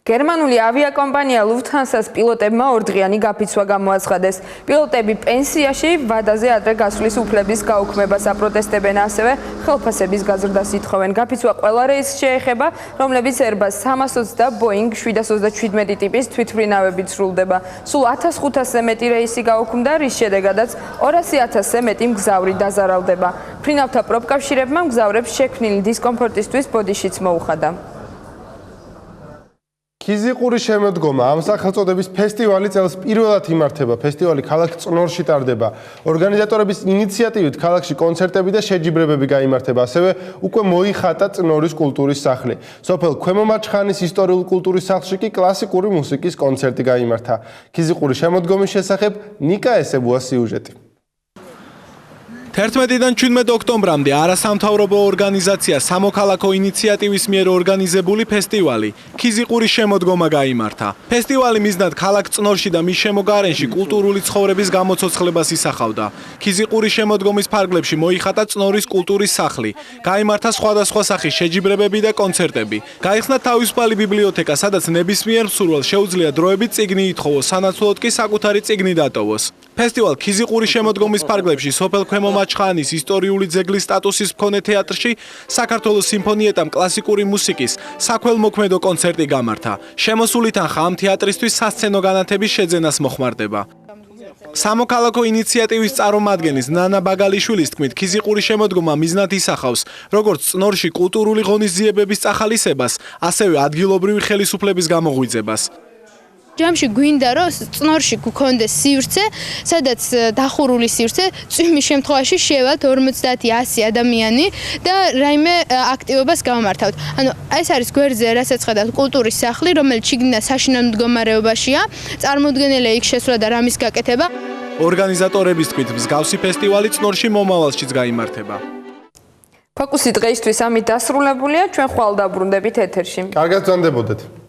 გერმანული ავიაკომპანია Lufthansa-ს პილოტებმა ორდღიანი გაფიცვა გამოაცხადეს. პილოტები პენსიაში ვადაზე ადრე გასვლის უფლების გაუქმებას აპროტესტებენ, ასევე ხელფასების გაზრდას ითხოვენ. გაფიცვა ყველა რეისს შეეხება, რომლებიც Airbus 320 და Boeing 737 ტიპის თვითმფრინავებით სრულდება. სულ 1500-ზე მეტი რეისი გაუქმდა, რის შედეგადაც 200,000-ზე მეტი მგზავრი დაზარალდება. მფრინავთა პროფკავშირებმა მგზავრებს შექმნილი დისკომფორტისთვის ბოდიშიც მოუხადა. ქიზიყურის შემოდგომა ამ სახელწოდების ფესტივალი წელს პირველად იმართება. ფესტივალი ქალაქ წნორში ტარდება. ორგანიზატორების ინიციატივით ქალაქში კონცერტები და შეჯიბრებები გაიმართება. ასევე უკვე მოიხატა წნორის კულტურის სახლი. სოფელ ქვემო მაჩხანის ისტორიულ კულტურის სახლში კი კლასიკური მუსიკის კონცერტი გაიმართა. ქიზიყურის შემოდგომის შესახებ ნიკა ესებუას სიუჟეტი. 11-დან 17 ოქტომბრამდე არასამთავრობო ორგანიზაცია სამოქალაქო ინიციატივის მიერ ორგანიზებული ფესტივალი ქიზიყურის შემოდგომა გაიმართა. ფესტივალი მიზნად ქალაქ წნორში და მის შემოგარენში კულტურული ცხოვრების გამოცოცხლებას ისახავდა. ქიზიყურის შემოდგომის ფარგლებში მოიხატა წნორის კულტურის სახლი. გაიმართა სხვადასხვა სახის შეჯიბრებები და კონცერტები. გაიხსნა თავისუფალი ბიბლიოთეკა, სადაც ნებისმიერ მსურველს შეუძლია დროებით წიგნი ითხოვოს, სანაცვლოდ კი საკუთარი წიგნი დატოვოს. ფესტივალ ქიზიყურის შემოდგომის ფარგლებში სოფელ ქვემო მაჩხანის ისტორიული ძეგლის სტატუსის მქონე თეატრში საქართველოს სიმფონიეტამ კლასიკური მუსიკის საქველმოქმედო კონცერტი გამართა. შემოსული თანხა ამ თეატრისთვის სასცენო განათების შეძენას მოხმარდება. სამოქალაქო ინიციატივის წარმომადგენლის ნანა ბაგალიშვილის თქმით, ქიზიყურის შემოდგომა მიზნად ისახავს როგორც წნორში კულტურული ღონისძიებების წახალისებას, ასევე ადგილობრივი ხელისუფლების გამოღვიძებას. ჯამში გვინდა რომ წნორში გქონდეს სივრცე, სადაც დახურული სივრცე, წვიმის შემთხვევაში შევალთ 50-100 ადამიანი და რაიმე აქტივობას გავმართავთ. ანუ ეს არის გვერდზე რასაც ხედავთ კულტურის სახლი, რომელიც შიგნიდან საშინელ მდგომარეობაშია, წარმოუდგენელია იქ შესვლა და რამის გაკეთება. ორგანიზატორების თქმით, მსგავსი ფესტივალი წნორში მომავალშიც გაიმართება. ფოკუსი დღეისთვის ამით დასრულებულია, ჩვენ ხვალ დაბრუნდებით ეთერში. კარგად გრძანდებოდეთ.